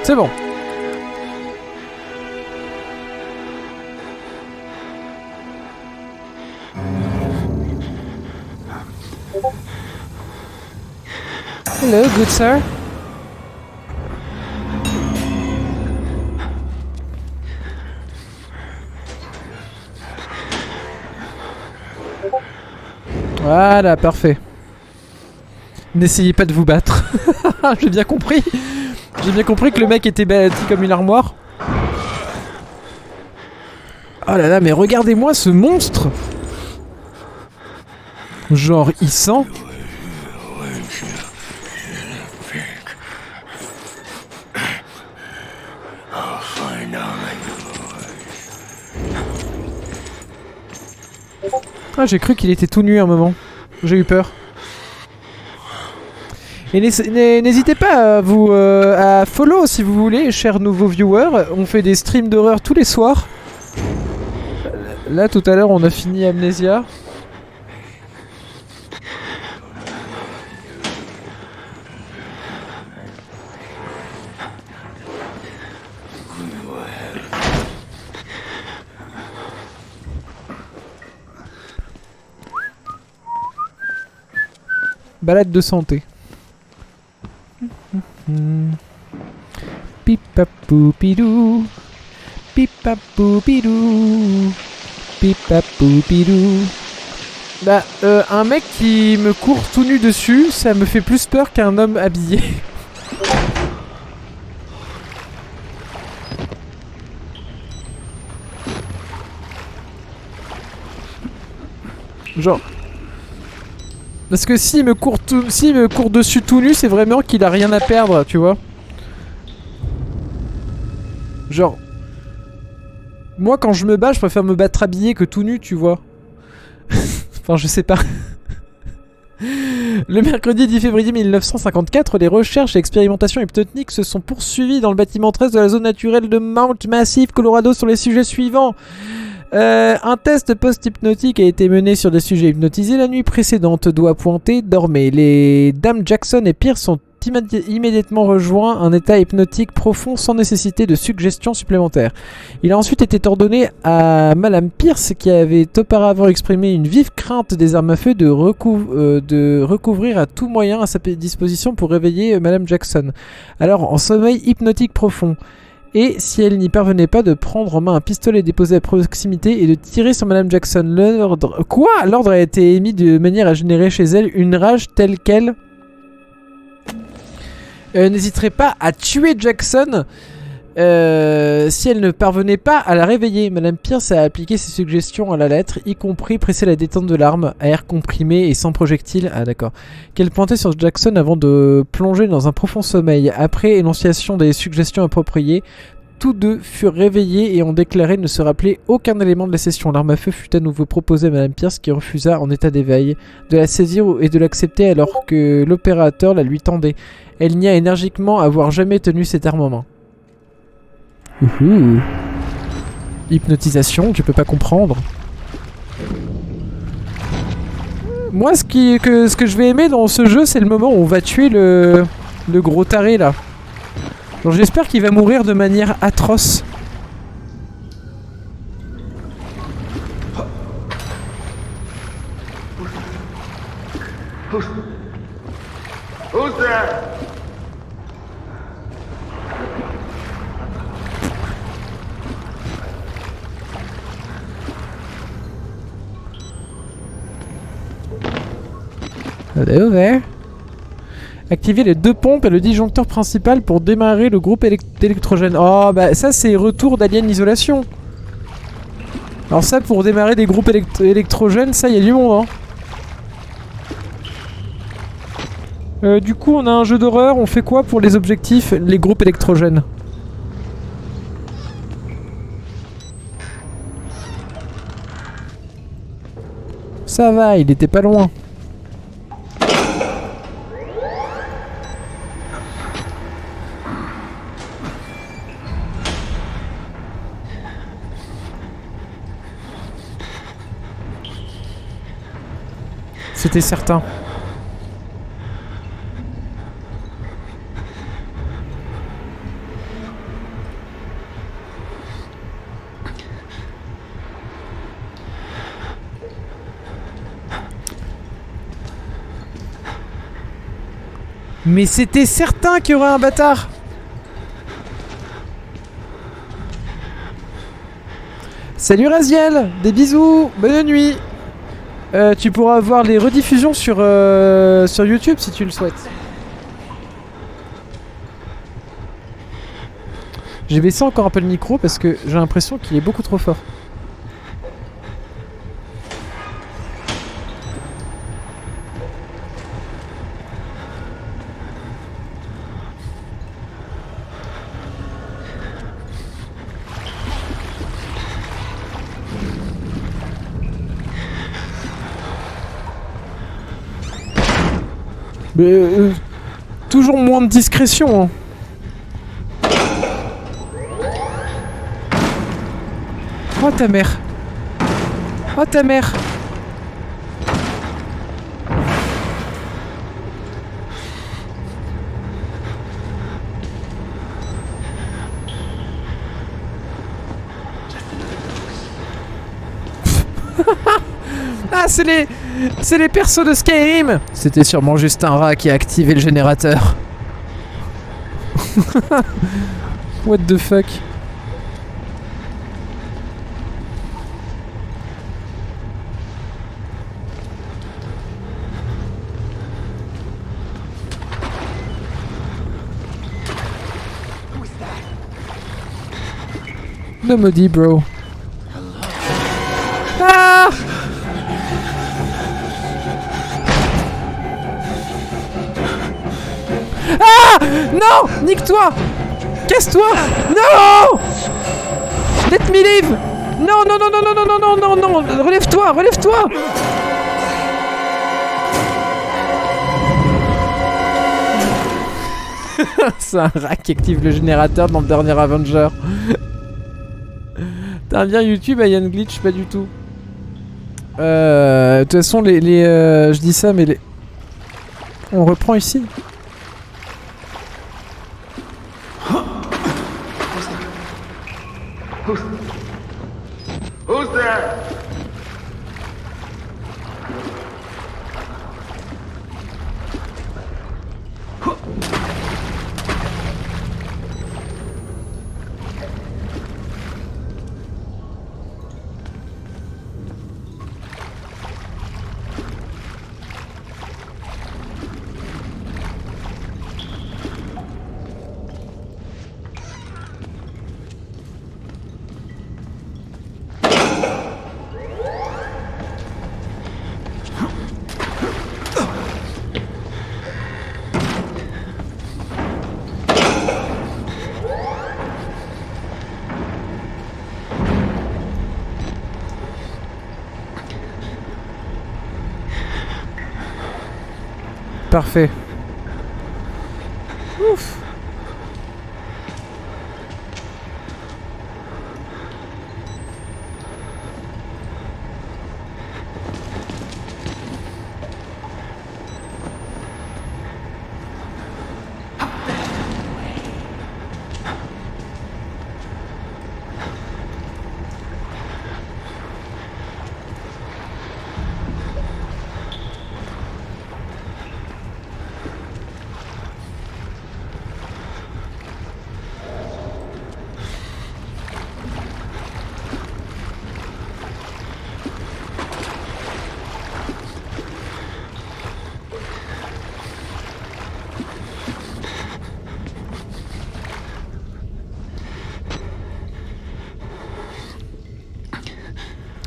C'est bon. Hello, good sir. Voilà, parfait. N'essayez pas de vous battre. J'ai bien compris. J'ai bien compris que le mec était bâti comme une armoire. Oh là là, mais regardez-moi ce monstre. Genre, il sent. Ah, j'ai cru qu'il était tout nu à un moment. J'ai eu peur. Et n'hésitez pas à vous à follow si vous voulez, chers nouveaux viewers. On fait des streams d'horreur tous les soirs. Là, tout à l'heure, on a fini Amnesia. Balade de santé. Pipapoupidou. Pipapoupidou. Pipapoupidou. Bah, un mec qui me court tout nu dessus, ça me fait plus peur qu'un homme habillé. Genre... Parce que s'il me court dessus tout nu, c'est vraiment qu'il a rien à perdre, tu vois. Genre... Moi, quand je me bats, je préfère me battre habillé que tout nu, tu vois. Enfin, je sais pas. Le mercredi 10 février 1954, les recherches et expérimentations hypnotiques se sont poursuivies dans le bâtiment 13 de la zone naturelle de Mount Massive, Colorado, sur les sujets suivants. Un test post-hypnotique a été mené sur des sujets hypnotisés la nuit précédente. Doigt pointé, dormez. Les dames Jackson et Pierce ont immédiatement rejoint un état hypnotique profond sans nécessité de suggestions supplémentaires. Il a ensuite été ordonné à Madame Pierce, qui avait auparavant exprimé une vive crainte des armes à feu, de recouvrir à tout moyen à sa disposition pour réveiller Madame Jackson. Alors, en sommeil hypnotique profond. Et si elle n'y parvenait pas, de prendre en main un pistolet déposé à proximité et de tirer sur Madame Jackson. L'ordre... Quoi ? L'ordre a été émis de manière à générer chez elle une rage telle qu'elle n'hésiterait pas à tuer Jackson Si elle ne parvenait pas à la réveiller, Madame Pierce a appliqué ses suggestions à la lettre, y compris presser la détente de l'arme à air comprimé et sans projectile. Ah d'accord. Qu'elle pointait sur Jackson avant de plonger dans un profond sommeil. Après énonciation des suggestions appropriées, tous deux furent réveillés et ont déclaré ne se rappeler aucun élément de la session. L'arme à feu fut à nouveau proposée à Madame Pierce qui refusa en état d'éveil de la saisir et de l'accepter alors que l'opérateur la lui tendait. Elle nia énergiquement avoir jamais tenu cette arme en main. Ouhou. Hypnotisation, tu peux pas comprendre. Moi, ce que je vais aimer dans ce jeu, c'est le moment où on va tuer le gros taré là. Genre, j'espère qu'il va mourir de manière atroce. Who's there? Ouvert. Activer les 2 pompes et le disjoncteur principal pour démarrer le groupe électrogène. Oh bah ça c'est retour d'Alien Isolation. Alors ça pour démarrer des groupes électrogènes, ça y a du monde hein. Du coup on a un jeu d'horreur, on fait quoi pour les objectifs, les groupes électrogènes? Ça va, il était pas loin. C'était certain. Mais c'était certain qu'il y aurait un bâtard. Salut Raziel, des bisous, bonne nuit. Tu pourras voir les rediffusions sur YouTube si tu le souhaites. J'ai baissé encore un peu le micro parce que j'ai l'impression qu'il est beaucoup trop fort. Mais toujours moins de discrétion hein. Oh ta mère. Oh ta mère. Ah c'est les persos de Skyrim. C'était sûrement juste un rat qui a activé le générateur. What the fuck. No maudit bro. Ah! Ah! Non! Nique-toi! Casse-toi! Non! Let me live! Non, non, non, non, non, non, non, non, non, non! Relève-toi! Relève-toi! C'est un rat qui active le générateur dans le dernier Avenger. T'as un lien YouTube à Yann Glitch? Pas du tout. De toute façon, je dis ça, mais on reprend ici. Who's there? parfait. Ouf.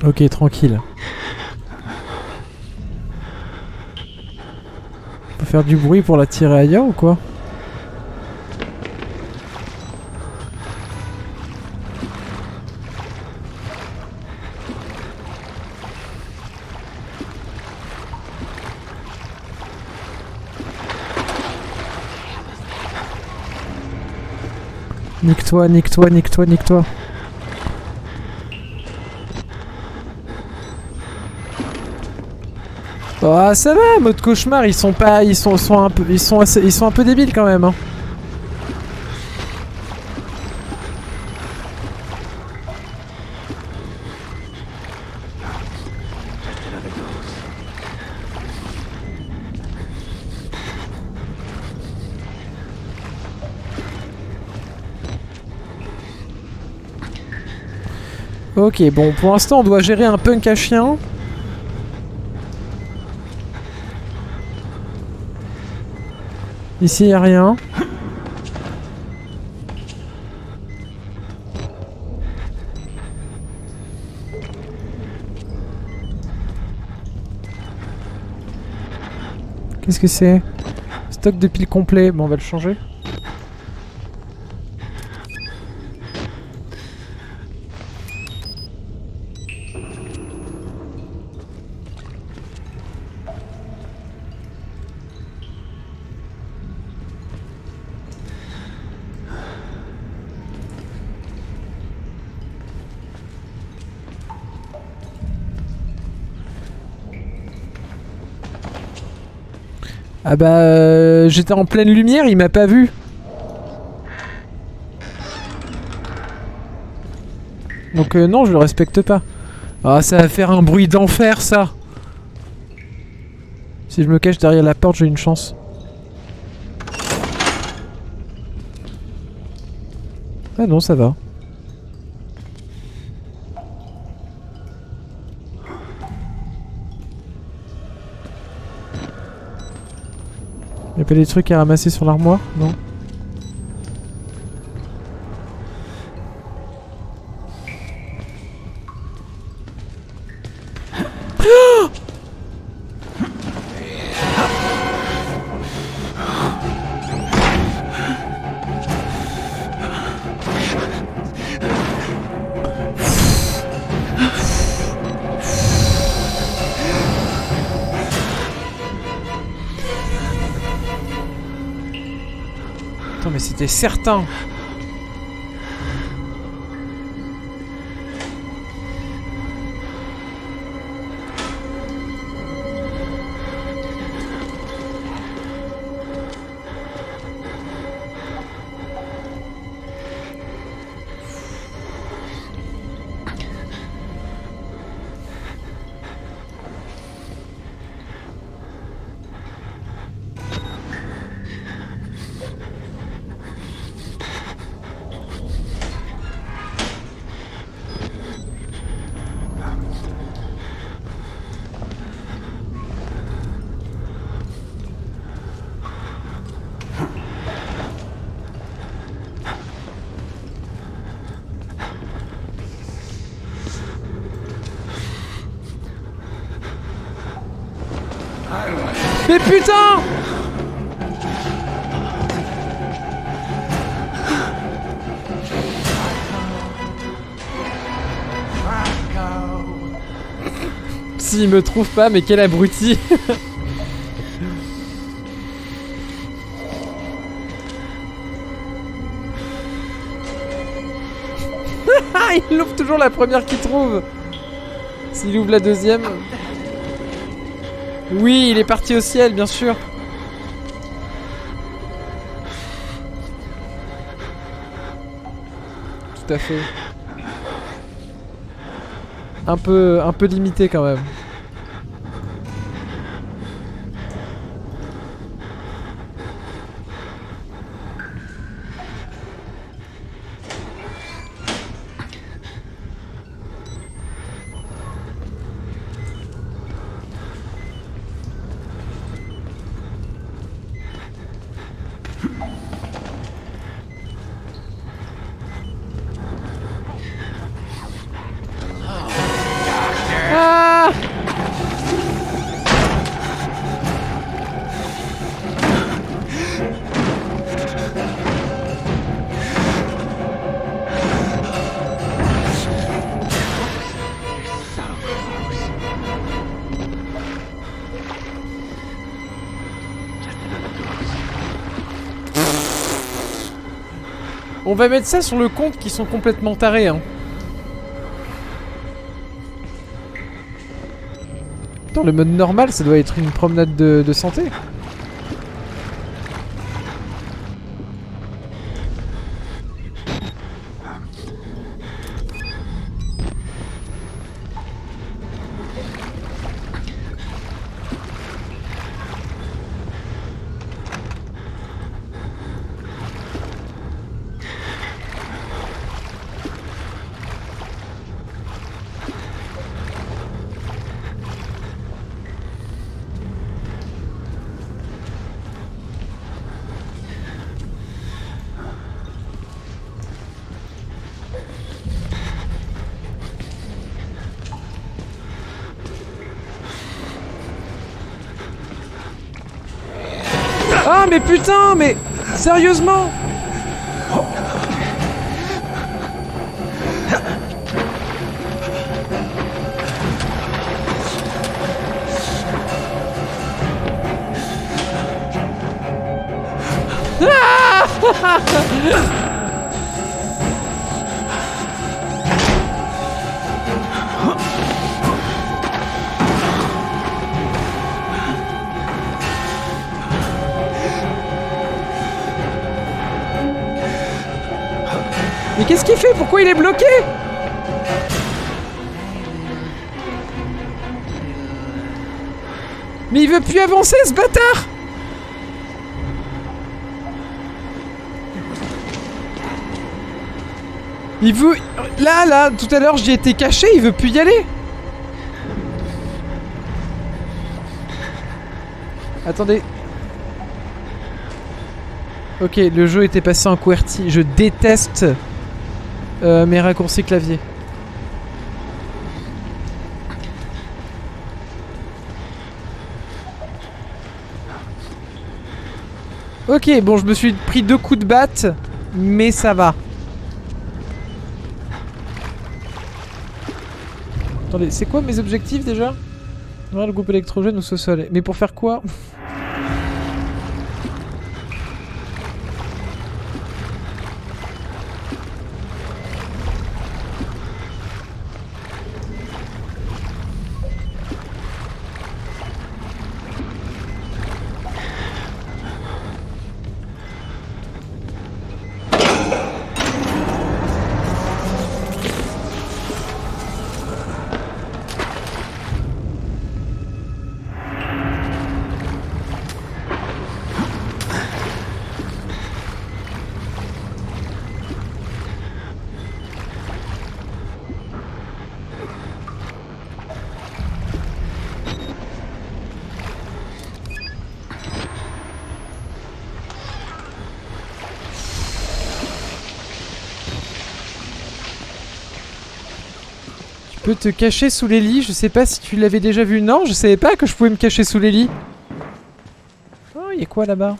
Ok, tranquille. Faut faire du bruit pour la tirer ailleurs ou quoi? Nique-toi, nique-toi, nique-toi, nique-toi. Oh, ça va, mode cauchemar, ils sont pas, ils sont un peu, ils sont un peu débiles quand même. Hein. Ok, bon, pour l'instant, on doit gérer un punk à chien. Ici, y a rien. Qu'est-ce que c'est? Stock de piles complet. Bon, on va le changer. Ah bah j'étais en pleine lumière, il m'a pas vu. Donc non, je le respecte pas. Ah, ça va faire un bruit d'enfer ça. Si je me cache derrière la porte, j'ai une chance. Ah non, ça va. Y'a pas des trucs à ramasser sur l'armoire? Non. Attends, mais c'était certain. Mais putain! S'il me trouve pas, mais quel abruti! Il ouvre toujours la première qu'il trouve. S'il ouvre la deuxième... Oui, il est parti au ciel, bien sûr. Tout à fait. Un peu limité quand même. Ah! On va mettre ça sur le compte qui sont complètement tarés, hein. Dans le mode normal, ça doit être une promenade de santé. Ah mais putain, mais sérieusement. Mais qu'est-ce qu'il fait? Pourquoi il est bloqué? Mais il veut plus avancer, ce bâtard! Il veut... Là, tout à l'heure j'y étais caché, il veut plus y aller. Attendez. Ok, le jeu était passé en QWERTY. Je déteste mes raccourcis clavier. Ok, bon, je me suis pris 2 coups de batte, mais ça va. Attendez, c'est quoi mes objectifs déjà? Voir le groupe électrogène au sous-sol. Mais pour faire quoi? Tu peux te cacher sous les lits, je sais pas si tu l'avais déjà vu. Non, je savais pas que je pouvais me cacher sous les lits. Oh, il y a quoi là-bas?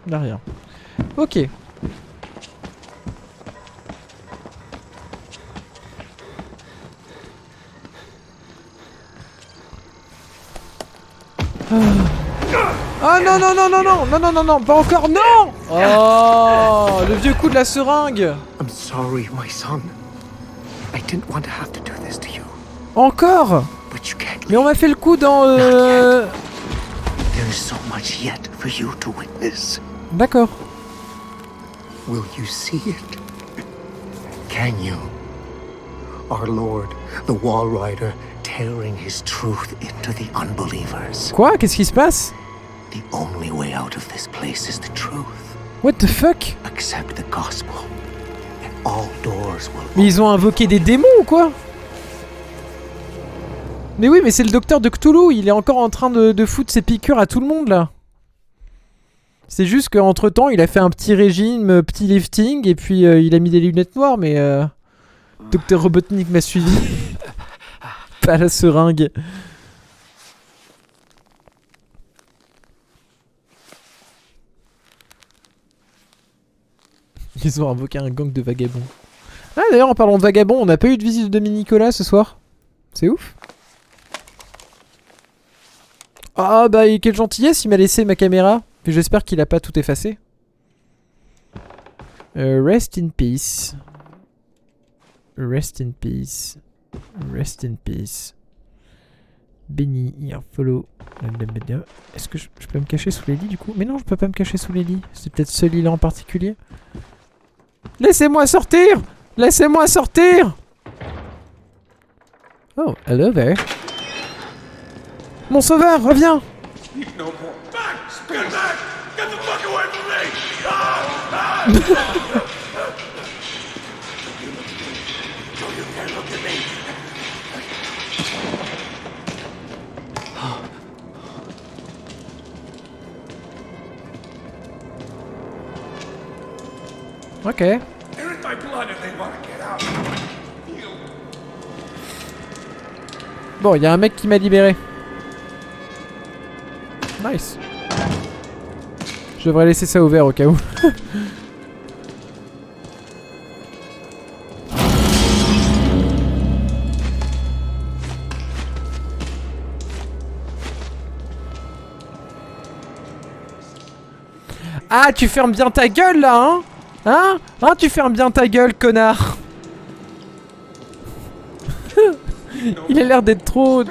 Il n'y a rien. Ok. Ah. Oh non, non, non, non, non, non, non, non, non, pas encore, non. Oh, le vieux coup de la seringue. I'm sorry, my son. I didn't want to have to do this to you, Encore. but you can't Mais on m'a fait le coup dans... There is so much yet for you to witness. D'accord. Will you see it? Can you? Our Lord, the Wall Rider, tearing his truth into the unbelievers. Quoi? Qu'est-ce qui se passe? The only way out of this place is the truth. What the fuck? Accept the gospel, and all doors will Mais ils ont invoqué des démons ou quoi? Mais oui, mais c'est le docteur de Cthulhu, il est encore en train de foutre ses piqûres à tout le monde là. C'est juste qu'entre temps, il a fait un petit régime, petit lifting, et puis il a mis des lunettes noires, mais Docteur Robotnik m'a suivi. Pas la seringue. Ils ont invoqué un gang de vagabonds. Ah d'ailleurs, en parlant de vagabonds, on n'a pas eu de visite de Demi-Nicolas ce soir. C'est ouf. Ah bah quelle gentillesse, il m'a laissé ma caméra. Puis j'espère qu'il a pas tout effacé. Rest in peace. Rest in peace. Rest in peace. Benny, here, follow. Est-ce que je peux me cacher sous les lits du coup? Mais non, je peux pas me cacher sous les lits. C'est peut-être ce lit-là en particulier. Laissez-moi sortir! Laissez-moi sortir! Oh, hello there. Mon sauveur, reviens! No more. Max! Get back! Get the fuck away from me! Ah! Ah! You can't look at me. Ok. They're in my blood and they want to get out. Bon, il y a un mec qui m'a libéré. Nice. Je devrais laisser ça ouvert au cas où. Ah, tu fermes bien ta gueule là, hein? Hein, tu fermes bien ta gueule, connard. Il a l'air d'être trop...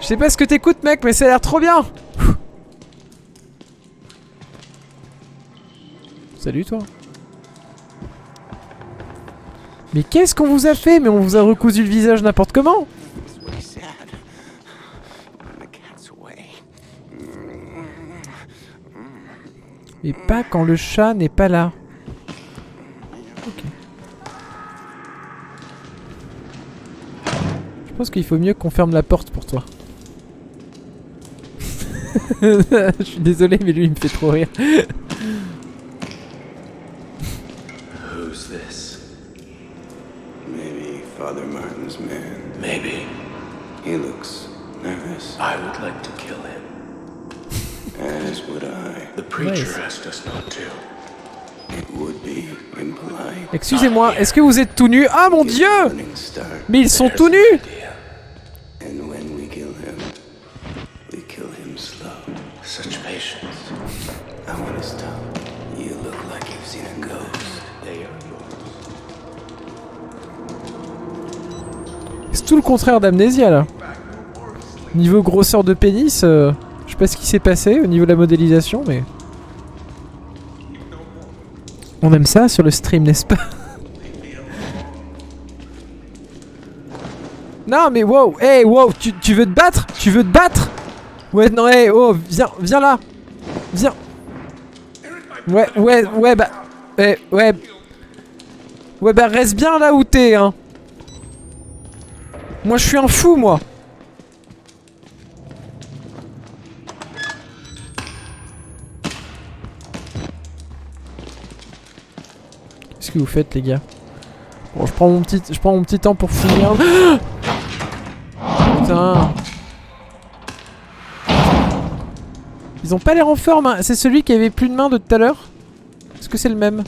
Je sais pas ce que t'écoutes, mec, mais ça a l'air trop bien. Salut, toi. Mais qu'est-ce qu'on vous a fait? Mais on vous a recousu le visage n'importe comment. Et pas quand le chat n'est pas là. Ok. Je pense qu'il faut mieux qu'on ferme la porte pour toi. Je suis désolé, mais lui il me fait trop rire. Who's this? Maybe Father Martin's man. Maybe. He looks nervous. I would like to kill him. As would I. The preacher Nice. asked us not to. It would be impolite. Excusez-moi, est-ce que vous êtes tout nus? Ah mon dieu! Running start. Mais ils sont There's tout an nus! idea. And when we kill him slow. Such patience. I want to stop. You look like you've seen a ghost. They are yours. C'est tout le contraire d'Amnésia là. Niveau grosseur de pénis, je sais pas ce qui s'est passé au niveau de la modélisation, mais... On aime ça sur le stream, n'est-ce pas? Non mais wow, hey wow, tu veux te battre? Tu veux te battre? Ouais non hey oh viens là. Viens. Ouais bah ouais bah reste bien là où t'es hein. Moi je suis un fou moi. Qu'est-ce que vous faites les gars? Bon je prends mon petit temps pour finir. Putain. Ils ont pas l'air en forme hein. C'est celui qui avait plus de main de tout à l'heure? Est-ce que c'est le même?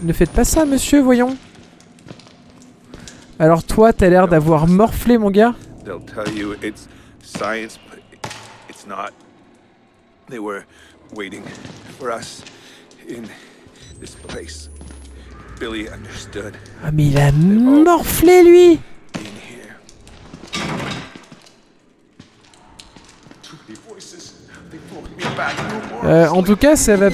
Ne faites pas ça monsieur, voyons. Alors toi, t'as l'air d'avoir morflé, mon gars. They'll tell you it's science, but it's not. They were waiting for us in this place. Billy understood Ah mais il a morflé, lui. being here. Too many voices. They pulled me back. No more. En tout cas, ça va...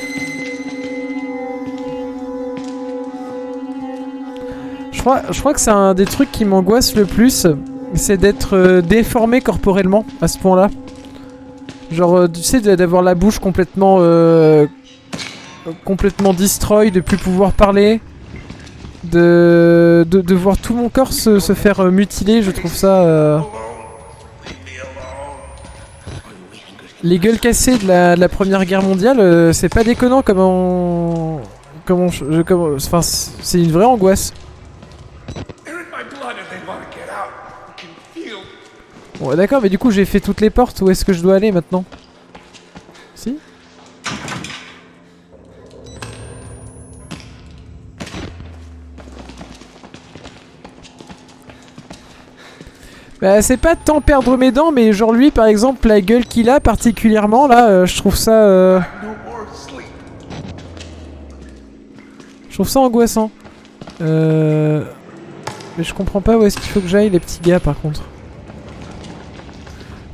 Je crois que c'est un des trucs qui m'angoisse le plus, c'est d'être déformé corporellement à ce point-là. Genre, tu sais, d'avoir la bouche complètement complètement destroy, de plus pouvoir parler, de voir tout mon corps se faire mutiler. Je trouve ça... Les gueules cassées de la Première Guerre mondiale, c'est pas déconnant enfin, c'est une vraie angoisse. Bon, d'accord, mais du coup j'ai fait toutes les portes, où est-ce que je dois aller maintenant? Si? Bah c'est pas tant perdre mes dents, mais genre lui par exemple, la gueule qu'il a particulièrement là, je trouve ça... Je trouve ça angoissant. Mais je comprends pas où est-ce qu'il faut que j'aille les petits gars par contre.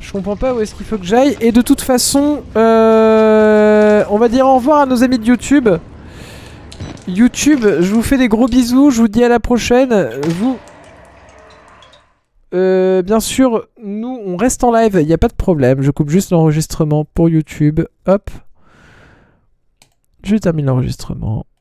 Je comprends pas où est-ce qu'il faut que j'aille. Et de toute façon, on va dire au revoir à nos amis de YouTube. YouTube, je vous fais des gros bisous. Je vous dis à la prochaine. Bien sûr, nous, on reste en live. Il n'y a pas de problème. Je coupe juste l'enregistrement pour YouTube. Hop. Je termine l'enregistrement.